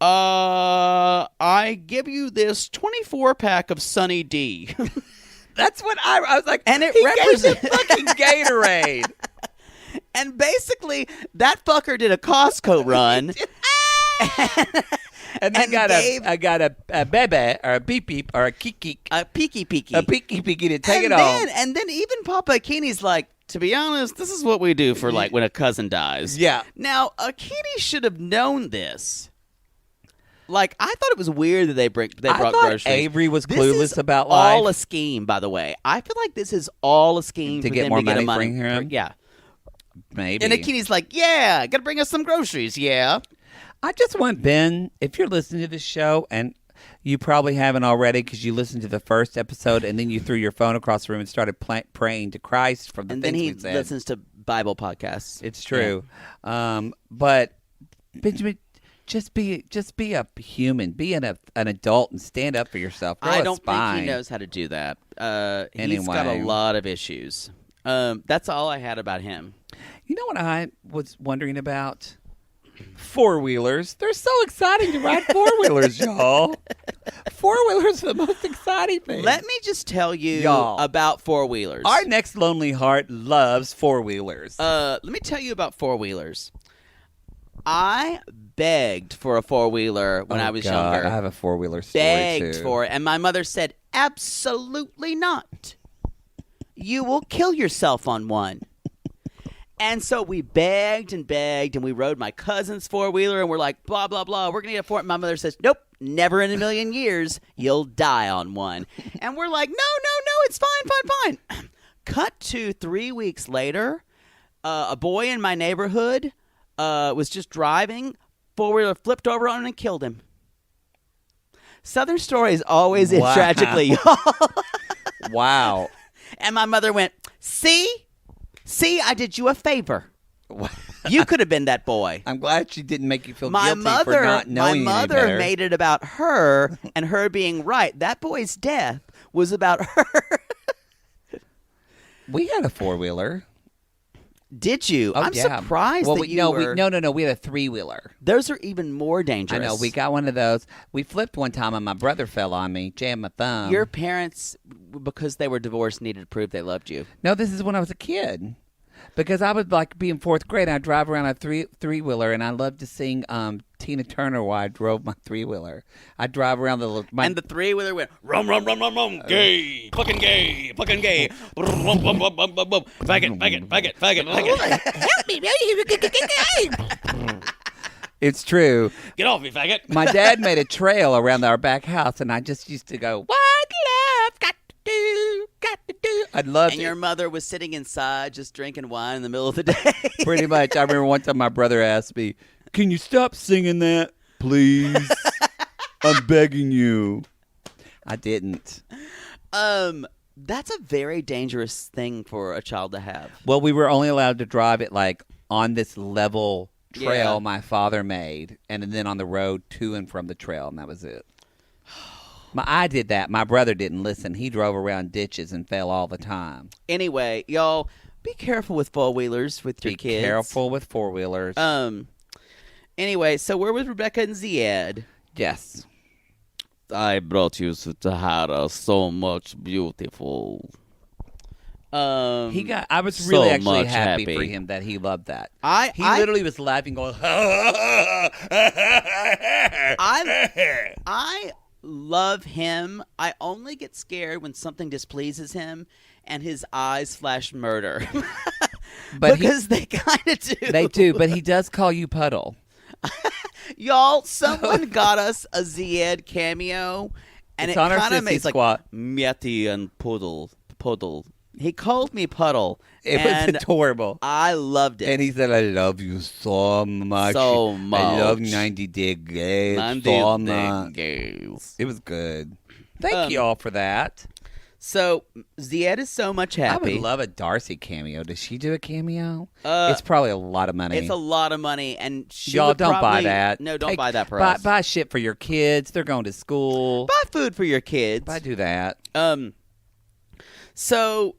I give you this 24-pack of Sunny D." That's what I was like. And it he gave him represents- fucking Gatorade. And basically, that fucker did a Costco run. And then And got a bebe or a beep beep or a kiki. A peeky. A peeky peeky to take and it then, on. And then even Papa Akini's like, to be honest, this is what we do for like when a cousin dies. Yeah. Now, Akini should have known this. Like, I thought it was weird that they brought thought groceries. Avery was This clueless is about all life. a scheme, by the way. I feel like this is all a scheme To for get them more to get money a from him? Yeah. Maybe. And Akini's like, yeah, gotta bring us some groceries, yeah. I just want Ben, if you're listening to this show, and you probably haven't already because you listened to the first episode and then you threw your phone across the room and started praying to Christ from the And things then he we said. listens to Bible podcasts. It's true. But Benjamin, just be a human. Be an adult and stand up for yourself. Grow I a don't spine. think he knows how to do that. He's got Anyway. a lot of issues. That's all I had about him. You know what I was wondering about? Four-wheelers. They're so exciting to ride four-wheelers, y'all. Four-wheelers are the most exciting thing. Let me just tell you Y'all. about four-wheelers. Our next lonely heart loves four-wheelers. Let me tell you about four-wheelers. I begged for a four-wheeler when I was younger. I have a four-wheeler story, Begged too. for it. And my mother said, absolutely not. You will kill yourself on one. And so we begged and begged, and we rode my cousin's four-wheeler, and we're like, blah, blah, blah, we're going to get a four. My mother says, nope, never in a million years. You'll die on one. And we're like, no, it's fine. Cut to 3 weeks later, a boy in my neighborhood was just driving, four-wheeler flipped over on him and killed him. Southern stories always end tragically, y'all. Wow. And my mother went, see, I did you a favor. You could have been that boy. I'm glad she didn't make you feel guilty for not knowing My any mother better. made it about her and her being right. That boy's death was about her. We had a four-wheeler. Did you? Oh, I'm yeah. surprised well, that you were. No. We had a three-wheeler. Those are even more dangerous. I know. We got one of those. We flipped one time, and my brother fell on me, jammed my thumb. Your parents, because they were divorced, needed to prove they loved you. No, this is when I was a kid. Because I would like be in fourth grade, and I'd drive around a three-wheeler, and I loved to sing Tina Turner while I drove my three-wheeler. I'd drive around and the three-wheeler went, Rum, gay, fucking gay. Rum, bum, bum, bum, bum, bum. Faggot. help me, It's true. Get off me, faggot. My dad made a trail around our back house, and I just used to go, what love got to do, I'd love and it. your mother was sitting inside just drinking wine in the middle of the day. Pretty much. I remember one time my brother asked me, can you stop singing that, please? I'm begging you. I didn't. That's a very dangerous thing for a child to have. Well, we were only allowed to drive it like on this level trail Yeah. my father made, and then on the road to and from the trail, and that was it. I did that. My brother didn't listen. He drove around ditches and fell all the time. Anyway, y'all, be careful with four-wheelers with your Be kids. careful with four-wheelers. Anyway, so we're with Rebecca and Zied. Yes. I brought you Sahara so much beautiful. I was So really actually much happy happy. for him that he loved that. He I literally was laughing, going, I love him. I only get scared when something displeases him and his eyes flash murder. But because they kind of do. They do, but he does call you Puddle. Y'all, someone got us a Zied cameo, and It's it on our kind of Sissy makes like squad. Mieti and Puddle. He called me Puddle. It and was adorable. I loved it. And he said, I love you so much. So I love much. 90 Day Gay 90 so Day much. Gays. It was good. Thank you all for that. So Zied is so much I happy. would love a Darcy cameo. Does she do a cameo? It's probably a lot of money. It's a lot of money, and she Y'all would don't buy probably- that. No, don't Take- buy that for us. Buy shit for your kids. They're going to school. Buy food for your kids. Do that. So,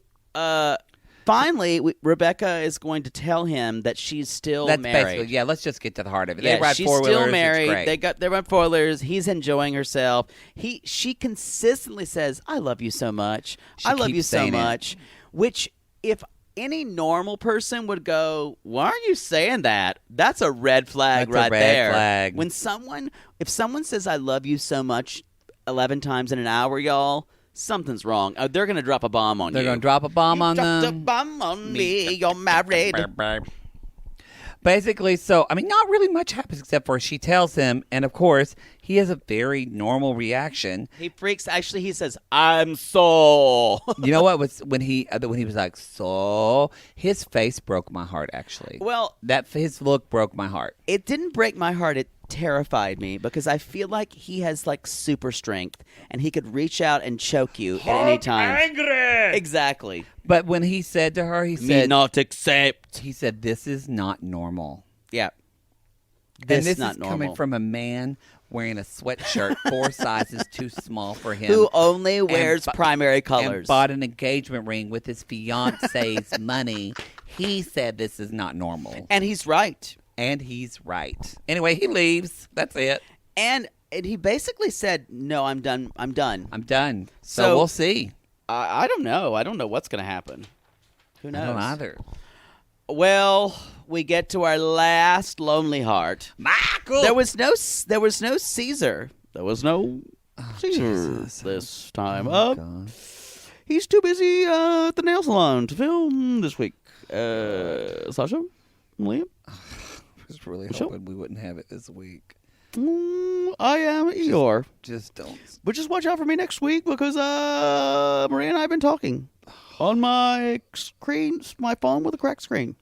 finally, Rebecca is going to tell him that she's still That's married. basically, let's just get to the heart of it. Yeah, They ride she's four-wheelers. still It's married. great. They run four-wheelers. He's enjoying herself. She consistently says, "I love you so much. I love keeps you so saying it. much." Which, if any normal person would go, "Why are you saying that?" That's a red flag That's a right red there. flag. If someone says, "I love you so much," 11 times in an hour, y'all, something's wrong. They're going to drop a bomb on They're you. going to drop a bomb on Dropped a them. bomb on me. You're married. Basically, so, not really much happens except for she tells him, and of course, he has a very normal reaction. He freaks. Actually, he says, "I'm so." You know what was when he was like, so his face broke my heart, actually. Well, his look broke my heart. it didn't break my heart. It terrified me because I feel like he has like super strength and he could reach out and choke you at any time. Angry. Exactly. But when he said to her, he Me said, not accept. he said, this is not normal. Yeah. And this not is normal. coming from a man wearing a sweatshirt 4 sizes too small for him. Who only wears bu- primary and colors. bought an engagement ring with his fiance's money. He said this is not normal. And he's right. And he's right. Anyway, he leaves. That's it. And he basically said, "No, I'm done. I'm done." I'm done. So So- we'll see. I don't know. I don't know what's going to happen. Who knows? I don't either. Well, we get to our last lonely heart. Michael! There was no Caesar. There was no Caesar Jesus. this time. Oh, God. He's too busy at the nail salon to film this week. Sasha? Liam? I was really Michelle? hoping we wouldn't have it this week. I am Eeyore. Just don't. But just watch out for me next week because Maria and I have been talking on my screen, my phone with a cracked screen.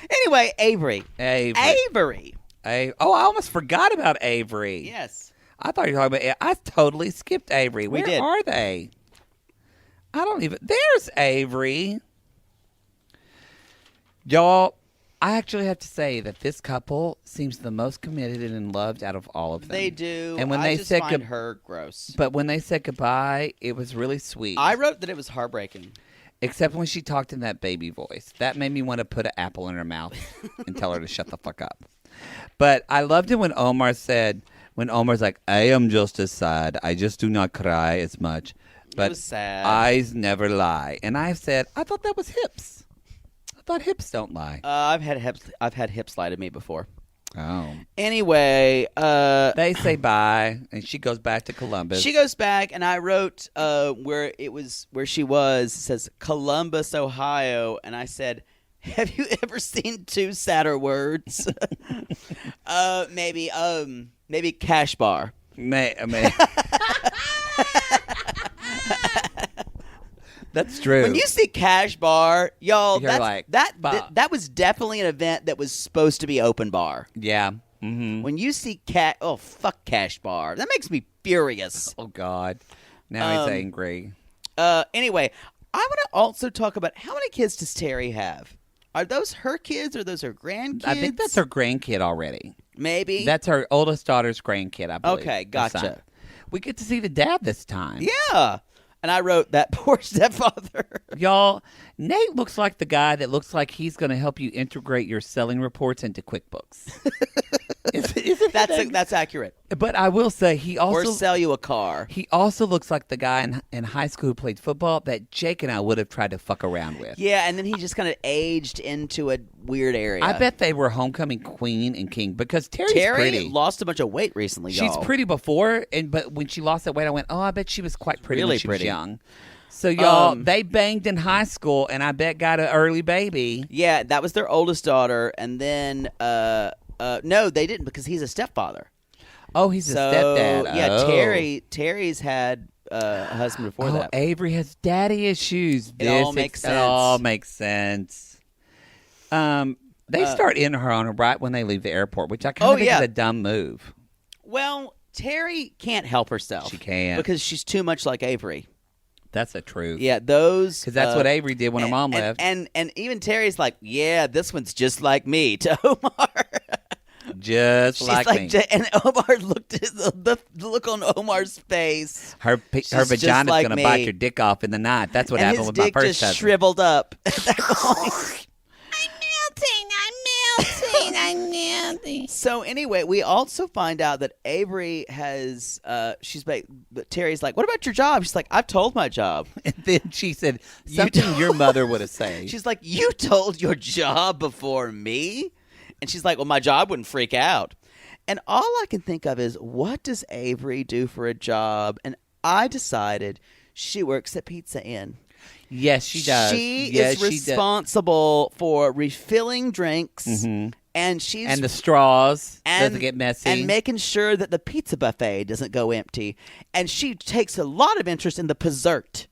Anyway, Avery. Avery. I almost forgot about Avery. Yes. I thought you were talking about. I totally skipped Avery. Where did. are they? I don't even. There's Avery. Y'all, I actually have to say that this couple seems the most committed and in loved out of all of them. They do. And when I they just said find her gross. but when they said goodbye, it was really sweet. I wrote that it was heartbreaking. Except when she talked in that baby voice. That made me want to put an apple in her mouth and tell her to shut the fuck up. But I loved it when Omar's like, I am just as sad. I just do not cry as much. But it was sad. eyes never lie. And I said, I thought that was hips. I thought hips don't lie. I've had hips lie to me before. Oh. Anyway, They say bye, and she goes back to Columbus. she goes back, and I wrote where she was. It says Columbus, Ohio, and I said, "Have you ever seen two sadder words?" Maybe cash bar. May. That's true. When you see cash bar, y'all, You're that's, like, that was definitely an event that was supposed to be open bar. Yeah. Mm-hmm. When you see fuck cash bar, that makes me furious. Oh, God. Now he's angry. Anyway, I want to also talk about how many kids does Terry have? Are those her kids or those her grandkids? I think that's her grandkid already. Maybe. That's her oldest daughter's grandkid, I believe. Okay, The gotcha. son. We get to see the dad this time. Yeah. And I wrote that poor stepfather. Y'all, Nate looks like the guy that looks like he's going to help you integrate your selling reports into QuickBooks. Isn't That's accurate. But I will say he Or also sell you a car. he also looks like the guy in high school who played football that Jake and I would have tried to fuck around with. Yeah, and then he just kind of aged into a weird area. I bet they were homecoming queen and king because Terry's Terry pretty. lost a bunch of weight recently, She's y'all. pretty before, but when she lost that weight, I went, oh, I bet she was quite pretty Really when she pretty. was young. So, y'all, they banged in high school, and I bet got an early baby. Yeah, that was their oldest daughter, and then no, they didn't because he's a stepfather. Oh, he's So a stepdad. yeah, Oh. Terry's had a husband before that. Avery has daddy issues. It all makes sense. It all makes sense. They start in her on her right when they leave the airport, which I kind of think is a dumb move. Well, Terry can't help herself. She can't. because she's too much like Avery. That's the truth. Yeah, those Because that's what Avery did when her mom left. And even Terry's like, yeah, this one's just like me to Omar. Just She's like me. And Omar looked at the look on Omar's face. Her just vagina's like going to me. bite your dick off in the night. That's what And happened his with my dick first just husband. shriveled up. At that point. I'm melting. So anyway, we also find out that Avery has but Terry's like, what about your job? She's like, I've told my job. And then she said something your mother would have said. She's like, you told your job before me? And she's like, well, my job wouldn't freak out. And all I can think of is, what does Avery do for a job? And I decided she works at Pizza Inn. Yes, she does. She Yes, is she does. responsible for refilling drinks. Mhm. And she's And the straws and, doesn't get messy. and making sure that the pizza buffet doesn't go empty. And she takes a lot of interest in the dessert.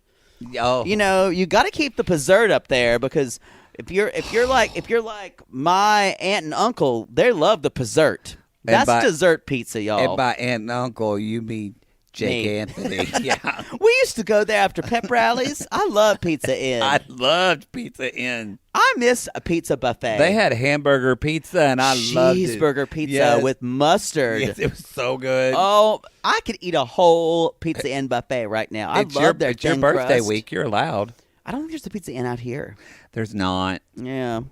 Oh. You know, you got to keep the dessert up there because if you're like my aunt and uncle, they love the dessert. And That's by- dessert pizza, y'all. And by aunt and uncle, you mean Jake Me. Anthony. Yeah. We used to go there after pep rallies. I love Pizza Inn. I loved Pizza Inn. I miss a pizza buffet. They had hamburger pizza, and I loved it. cheeseburger pizza Yes. with mustard. Yes, it was so good. Oh, I could eat a whole Pizza Inn buffet right now. it's love their it's your thin birthday crust. week. You're allowed. I don't think there's a Pizza Inn out here. There's not. Yeah.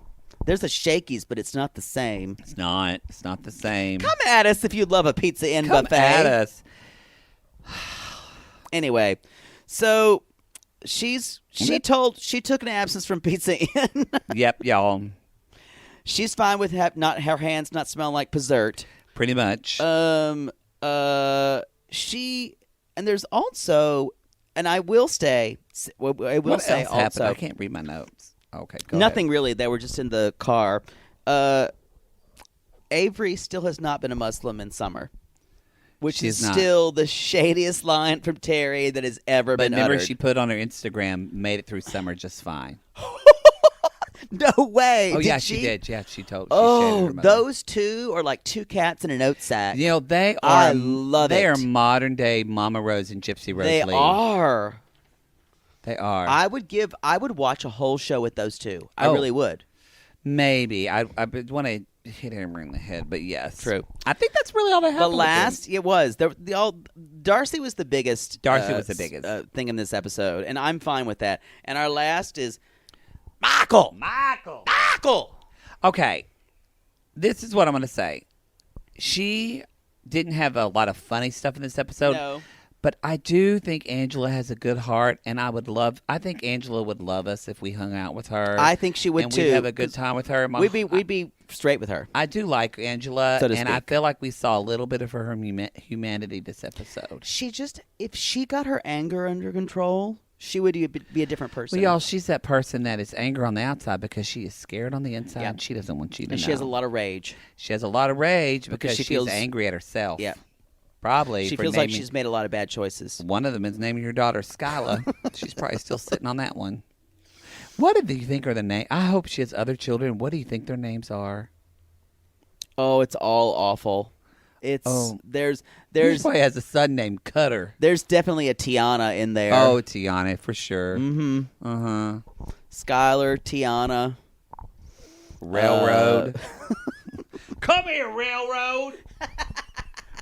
There's a Shakey's, but it's not the same. It's not. It's not the same. Come at us if you love a Pizza Inn Come buffet. at us. Anyway, so she took an absence from Pizza Inn. Yep, y'all. She's fine with not her hands not smelling like dessert. Pretty much. She and there's also, and I will say, what also. else happened? I can't read my notes. Okay, go Nothing really. They were just in the car. Avery still has not been a Muslim in summer, which She's is not. still the shadiest line from Terry that has ever But been remember, uttered. she put on her Instagram, made it through summer just fine. No way. Oh, Did yeah, she? she did. Yeah, she told. She Oh, shaded her mother. those two are like two cats in an oat sack. You know, they are. I love they it. are modern day Mama Rose and Gypsy Rose They Lee. are. They are. I would watch a whole show with those two. I Oh. really would. Maybe. I want to hit him in the head, but yes. True. I think that's really all that The happened. last, it was. Darcy was the biggest. Darcy was the biggest. Thing in this episode, and I'm fine with that. And our last is Michael. Okay. This is what I'm going to say. She didn't have a lot of funny stuff in this episode. No. But I do think Angela has a good heart, and I think Angela would love us if we hung out with her. I think she would and too. we'd have a good time with her. We'd be straight with her. I do like Angela, So to and I speak. feel like we saw a little bit of her humanity this episode. She just, if she got her anger under control, she would be a different person. Well, y'all, she's that person that is anger on the outside because she is scared on the inside, Yeah. and she doesn't want you to and know. she has a lot of rage. She has a lot of rage because she she's feels- angry at herself. Yeah. Probably. She for feels like naming- she's made a lot of bad choices. One of them is naming your daughter Skyla. She's probably still sitting on that one. What do you think are the name? I hope she has other children. What do you think their names are? Oh, it's all awful. It's there's She probably has a son named Cutter. there's definitely a Tiana in there. Oh, Tiana, for sure. Mm-hmm. Uh-huh. Skylar, Tiana, Railroad. Come here, Railroad.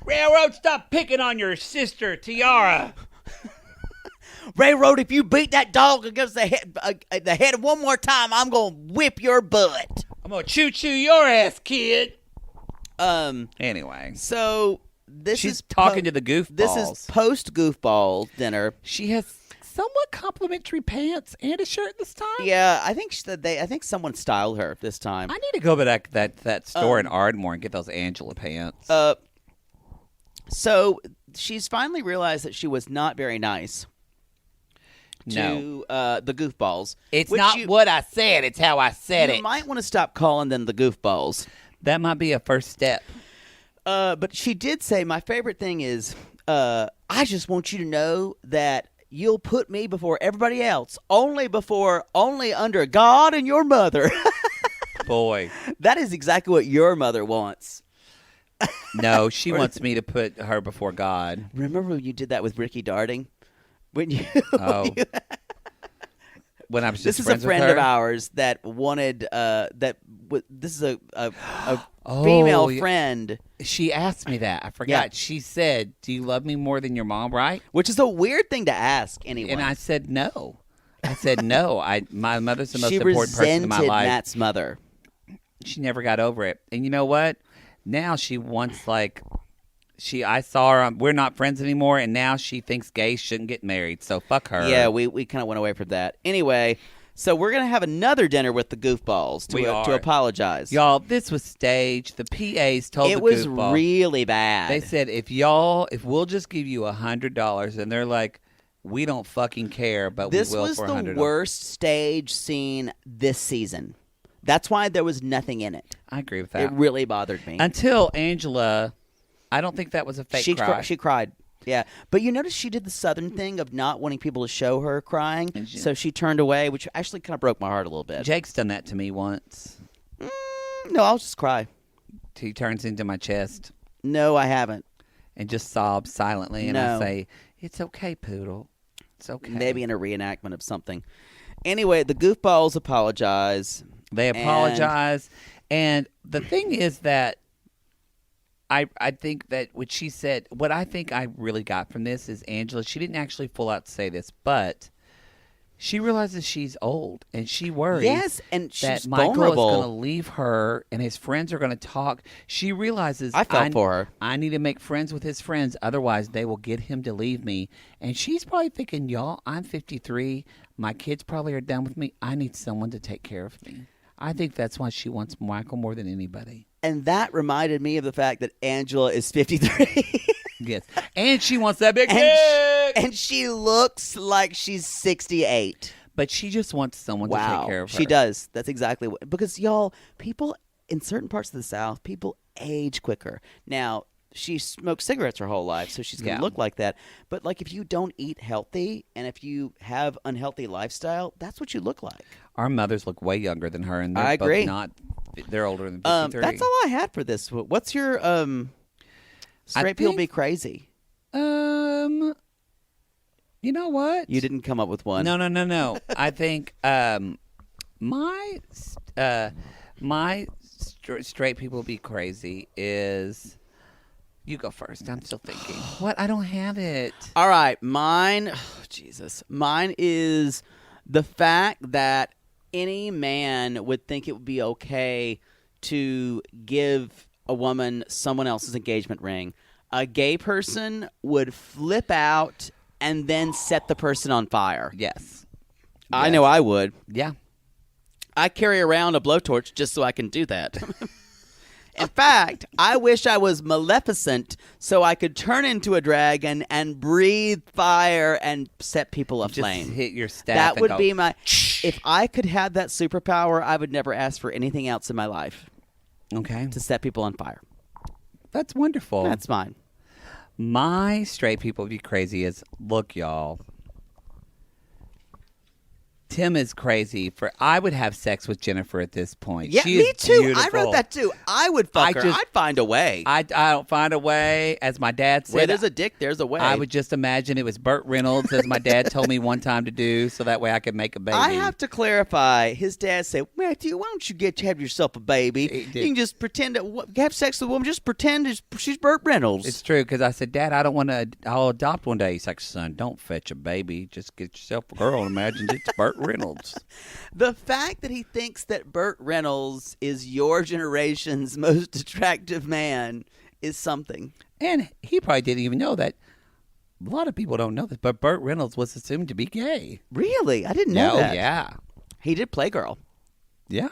Railroad, stop picking on your sister, Tiara. Railroad. If you beat that dog against the head one more time, I'm gonna whip your butt. I'm going to choo-choo your ass, kid. Um. Anyway. So this She's is talking to the goofballs. This is post goofball dinner. She has somewhat complimentary pants and a shirt this time. Yeah, I think I think someone styled her this time. I need to go to that store in Ardmore and get those Angela pants. So she's finally realized that she was not very nice No. to the goofballs. It's which not what I said. It's how I said you it. might want to stop calling them the goofballs. That might be a first step. But she did say, my favorite thing is, I just want you to know that you'll put me before everybody else, only under God and your mother. Boy. That is exactly what your mother wants. No, she wants me to put her before God. Remember when you did that with Ricky Darting? When you, Oh. When I was just this is a friends with friend her? of ours that wanted this is a Oh, female yeah. friend, She asked me that. I forgot. Yeah. She said, "Do you love me more than your mom?" Right? which is a weird thing to ask anyone. And I said no. I said no. My mother's the most she important person in my resented life. Matt's mother. She never got over it. And you know what? Now she wants I saw her. We're not friends anymore, and now she thinks gays shouldn't get married. So fuck her. Yeah, we kind of went away from that. Anyway, so we're gonna have another dinner with the goofballs We to are. apologize. Y'all, this was staged. The PAs told it the was goofball. really bad. They said if we'll just give you $100, and they're like, we don't fucking care, but this we will was for the $100. worst stage scene this season. That's why there was nothing in it. I agree with that. It really bothered me. Until Angela, I don't think that was a fake cry. She cried. Yeah, but you notice she did the Southern thing of not wanting people to show her crying, And she- so she turned away, which actually kind of broke my heart a little bit. Jake's done that to me once. No, I'll just cry. He turns into my chest No, I haven't. and just sobs silently, and I No. say, "It's okay, Poodle. It's okay." Maybe in a reenactment of something. Anyway, the goofballs apologize. They apologize, and the thing is that I think that what she said, what I think I really got from this is Angela. She didn't actually full out say this, but she realizes she's old, and she worries. Yes, and that she's Michael vulnerable. is going to leave her, and his friends are going to talk. She realizes I felt for her. I need to make friends with his friends, otherwise they will get him to leave me. And she's probably thinking, y'all, I'm 53. My kids probably are done with me. I need someone to take care of me. I think that's why she wants Michael more than anybody. And that reminded me of the fact that Angela is 53. Yes, and she wants that big And dick. and she looks like she's 68. but she just wants someone to take care of her. She does. That's exactly what. Because y'all, people in certain parts of the South, people age quicker. Now, she smoked cigarettes her whole life, so she's going to look like that. But like, if you don't eat healthy and if you have unhealthy lifestyle, that's what you look like. Our mothers look way younger than her, and they're I agree. both not. They're older than 53. That's all I had for this. What's your straight people be crazy? You know what? You didn't come up with one. No. I think my straight people be crazy is. You go first. I'm still thinking. What? I don't have it. All right, mine. Oh, Jesus, mine is the fact that any man would think it would be okay to give a woman someone else's engagement ring. A gay person would flip out and then set the person on fire. Yes. I know I would. Yeah. I carry around a blowtorch just so I can do that. In fact, I wish I was Maleficent so I could turn into a dragon and breathe fire and set people aflame. Just hit your staff. That and would go, be my... If I could have that superpower, I would never ask for anything else in my life. Okay. To set people on fire. That's wonderful. That's mine. My straight people be crazy is, look, y'all. Tim is crazy for. I would have sex with Jennifer at this point. Yeah, she me is too. Beautiful. I wrote that too. I would fuck her. I'd find a way. I don't find a way. As my dad said, where there's a dick, there's a way. I would just imagine it was Burt Reynolds, as my dad told me one time to do, so that way I could make a baby. I have to clarify. His dad said, Matthew, why don't you have yourself a baby? You can just pretend to have sex with a woman. Just pretend she's Burt Reynolds. It's true, because I said, Dad, I don't want to. I'll adopt one day. He's like, son, don't fetch a baby. Just get yourself a girl and imagine it's Burt Reynolds. The fact that he thinks that Burt Reynolds is your generation's most attractive man is something. And he probably didn't even know that. A lot of people don't know this, but Burt Reynolds was assumed to be gay. Really? I didn't know that. Yeah. He did Playgirl. Yeah.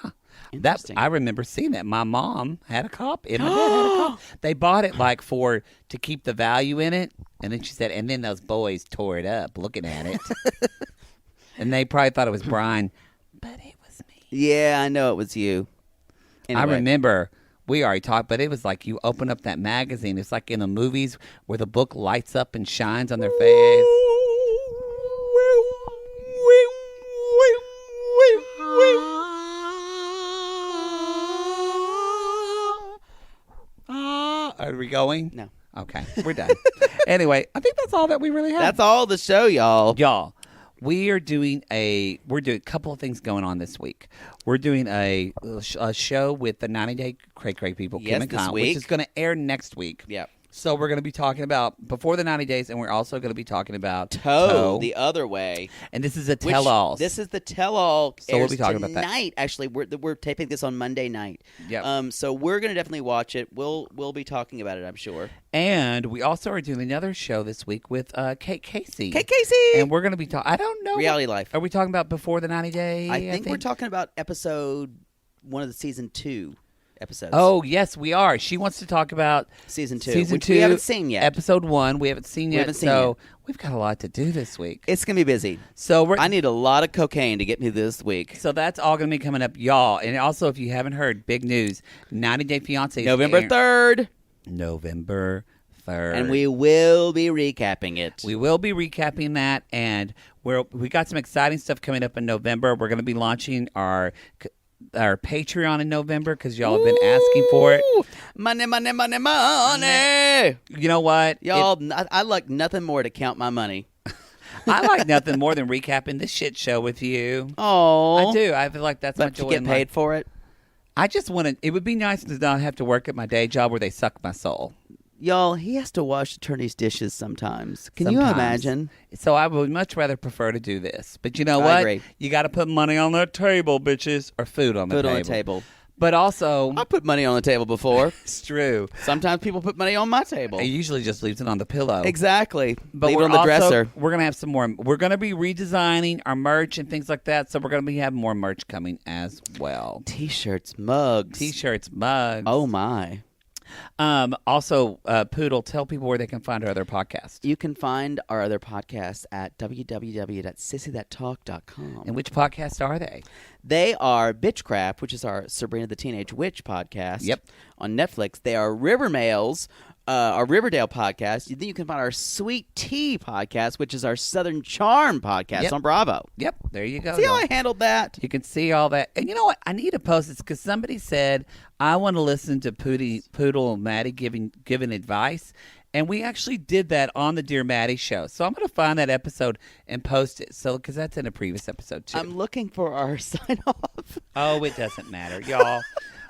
Interesting. I remember seeing that. My mom had a copy. And my dad had a copy. They bought it like to keep the value in it. And then she said, and then those boys tore it up looking at it. And they probably thought it was Brian. But it was me. Yeah, I know it was you. Anyway. I remember, we already talked, but it was like you open up that magazine. It's like in the movies where the book lights up and shines on their face. Are we going? No. Okay, we're done. Anyway, I think that's all that we really have. That's all the show, y'all. Y'all. We're doing a couple of things going on this week. We're doing a show with the 90-Day Cray Cray people, Kim and Kyle, which is going to air next week. Yep. So we're going to be talking about before the 90 days, and we're also going to be talking about Toe the other way. And this is a tell-all. This is the tell-all. So we'll be talking about that tonight. Actually, we're taping this on Monday night. Yep. So we're going to definitely watch it. We'll be talking about it, I'm sure. And we also are doing another show this week with Kate Casey. Kate Casey! And we're going to be talking, I don't know. Reality Life. Are we talking about before the 90 days? I think we're talking about episode 1 of the season 2 episodes. Oh, yes, we are. She wants to talk about season 2, which we haven't seen yet. Episode 1, we haven't seen yet. So we've got a lot to do this week. It's going to be busy. So I need a lot of cocaine to get me this week. So that's all going to be coming up, y'all. And also, if you haven't heard, big news, 90 Day Fiancé. November 3rd. November 3rd. And we will be recapping it. We will be recapping that. And we got some exciting stuff coming up in November. We're going to be launching our Patreon in November because y'all have been asking for it. Money, money, money, money. You know what? Y'all, I like nothing more to count my money. I like nothing more than recapping this shit show with you. Oh, I do. I feel like that's my joy. But you get paid for it? I just want to, it would be nice to not have to work at my day job where they suck my soul. Y'all, he has to wash attorney's dishes sometimes. Can you imagine? So I would much rather prefer to do this. But you know what? I agree. You got to put money on the table, bitches. Or food on the table. Food on the table. But also... I put money on the table before. It's true. Sometimes people put money on my table. It usually just leaves it on the pillow. Exactly. But leave we're it on the dresser. We're going to have some more. We're going to be redesigning our merch and things like that. So we're going to be having more merch coming as well. T-shirts, mugs. T-shirts, mugs. Oh, my. Also, Poodle, tell people where they can find our other podcast. You can find our other podcasts at www.sissy.talk.com. And which podcasts are they? They are Bitchcraft, which is our Sabrina the Teenage Witch podcast. Yep. On Netflix. They are Rivermails, our Riverdale podcast. Then you can find our Sweet Tea podcast, which is our Southern Charm podcast Yep. on Bravo. Yep, there you go. See how y'all. I handled that? You can see all that. And you know what? I need to post this because somebody said, I want to listen to Poodle and Maddie giving advice. And we actually did that on the Dear Maddie show. So I'm going to find that episode and post it. So because that's in a previous episode, too. I'm looking for our sign-off. Oh, it doesn't matter, y'all.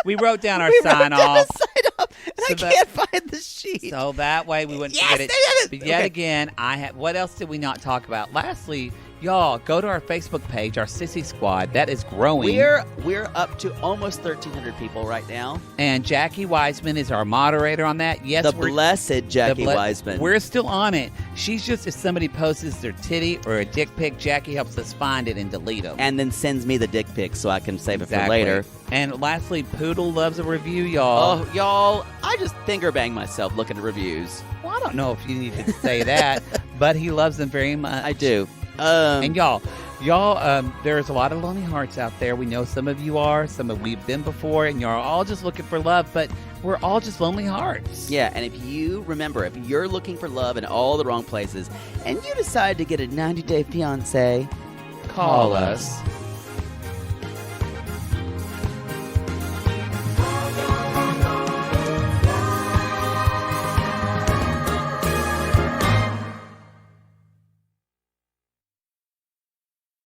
We wrote down our We wrote sign down off. a sign-off, and So I that- can't find the sheet. So that way we wouldn't Yes, forget it. I did it! But yet Okay. again, what else did we not talk about? Lastly, y'all, go to our Facebook page, our Sissy Squad. That is growing. We're up to almost 1,300 people right now. And Jackie Wiseman is our moderator on that. Yes, The we're blessed Jackie Wiseman. We're still on it. She's just, if somebody posts their titty or a dick pic, Jackie helps us find it and delete them. And then sends me the dick pic so I can save it for Exactly. later. And lastly, Poodle loves a review, y'all. Oh, y'all, I just finger bang myself looking at reviews. Well, I don't know if you need to say that, but he loves them very much. I do. And y'all, there's a lot of lonely hearts out there. We know some of you are, some of we've been before, and you're all just looking for love, but we're all just lonely hearts. Yeah, and if you're looking for love in all the wrong places, and you decide to get a 90-day fiancé, Call us.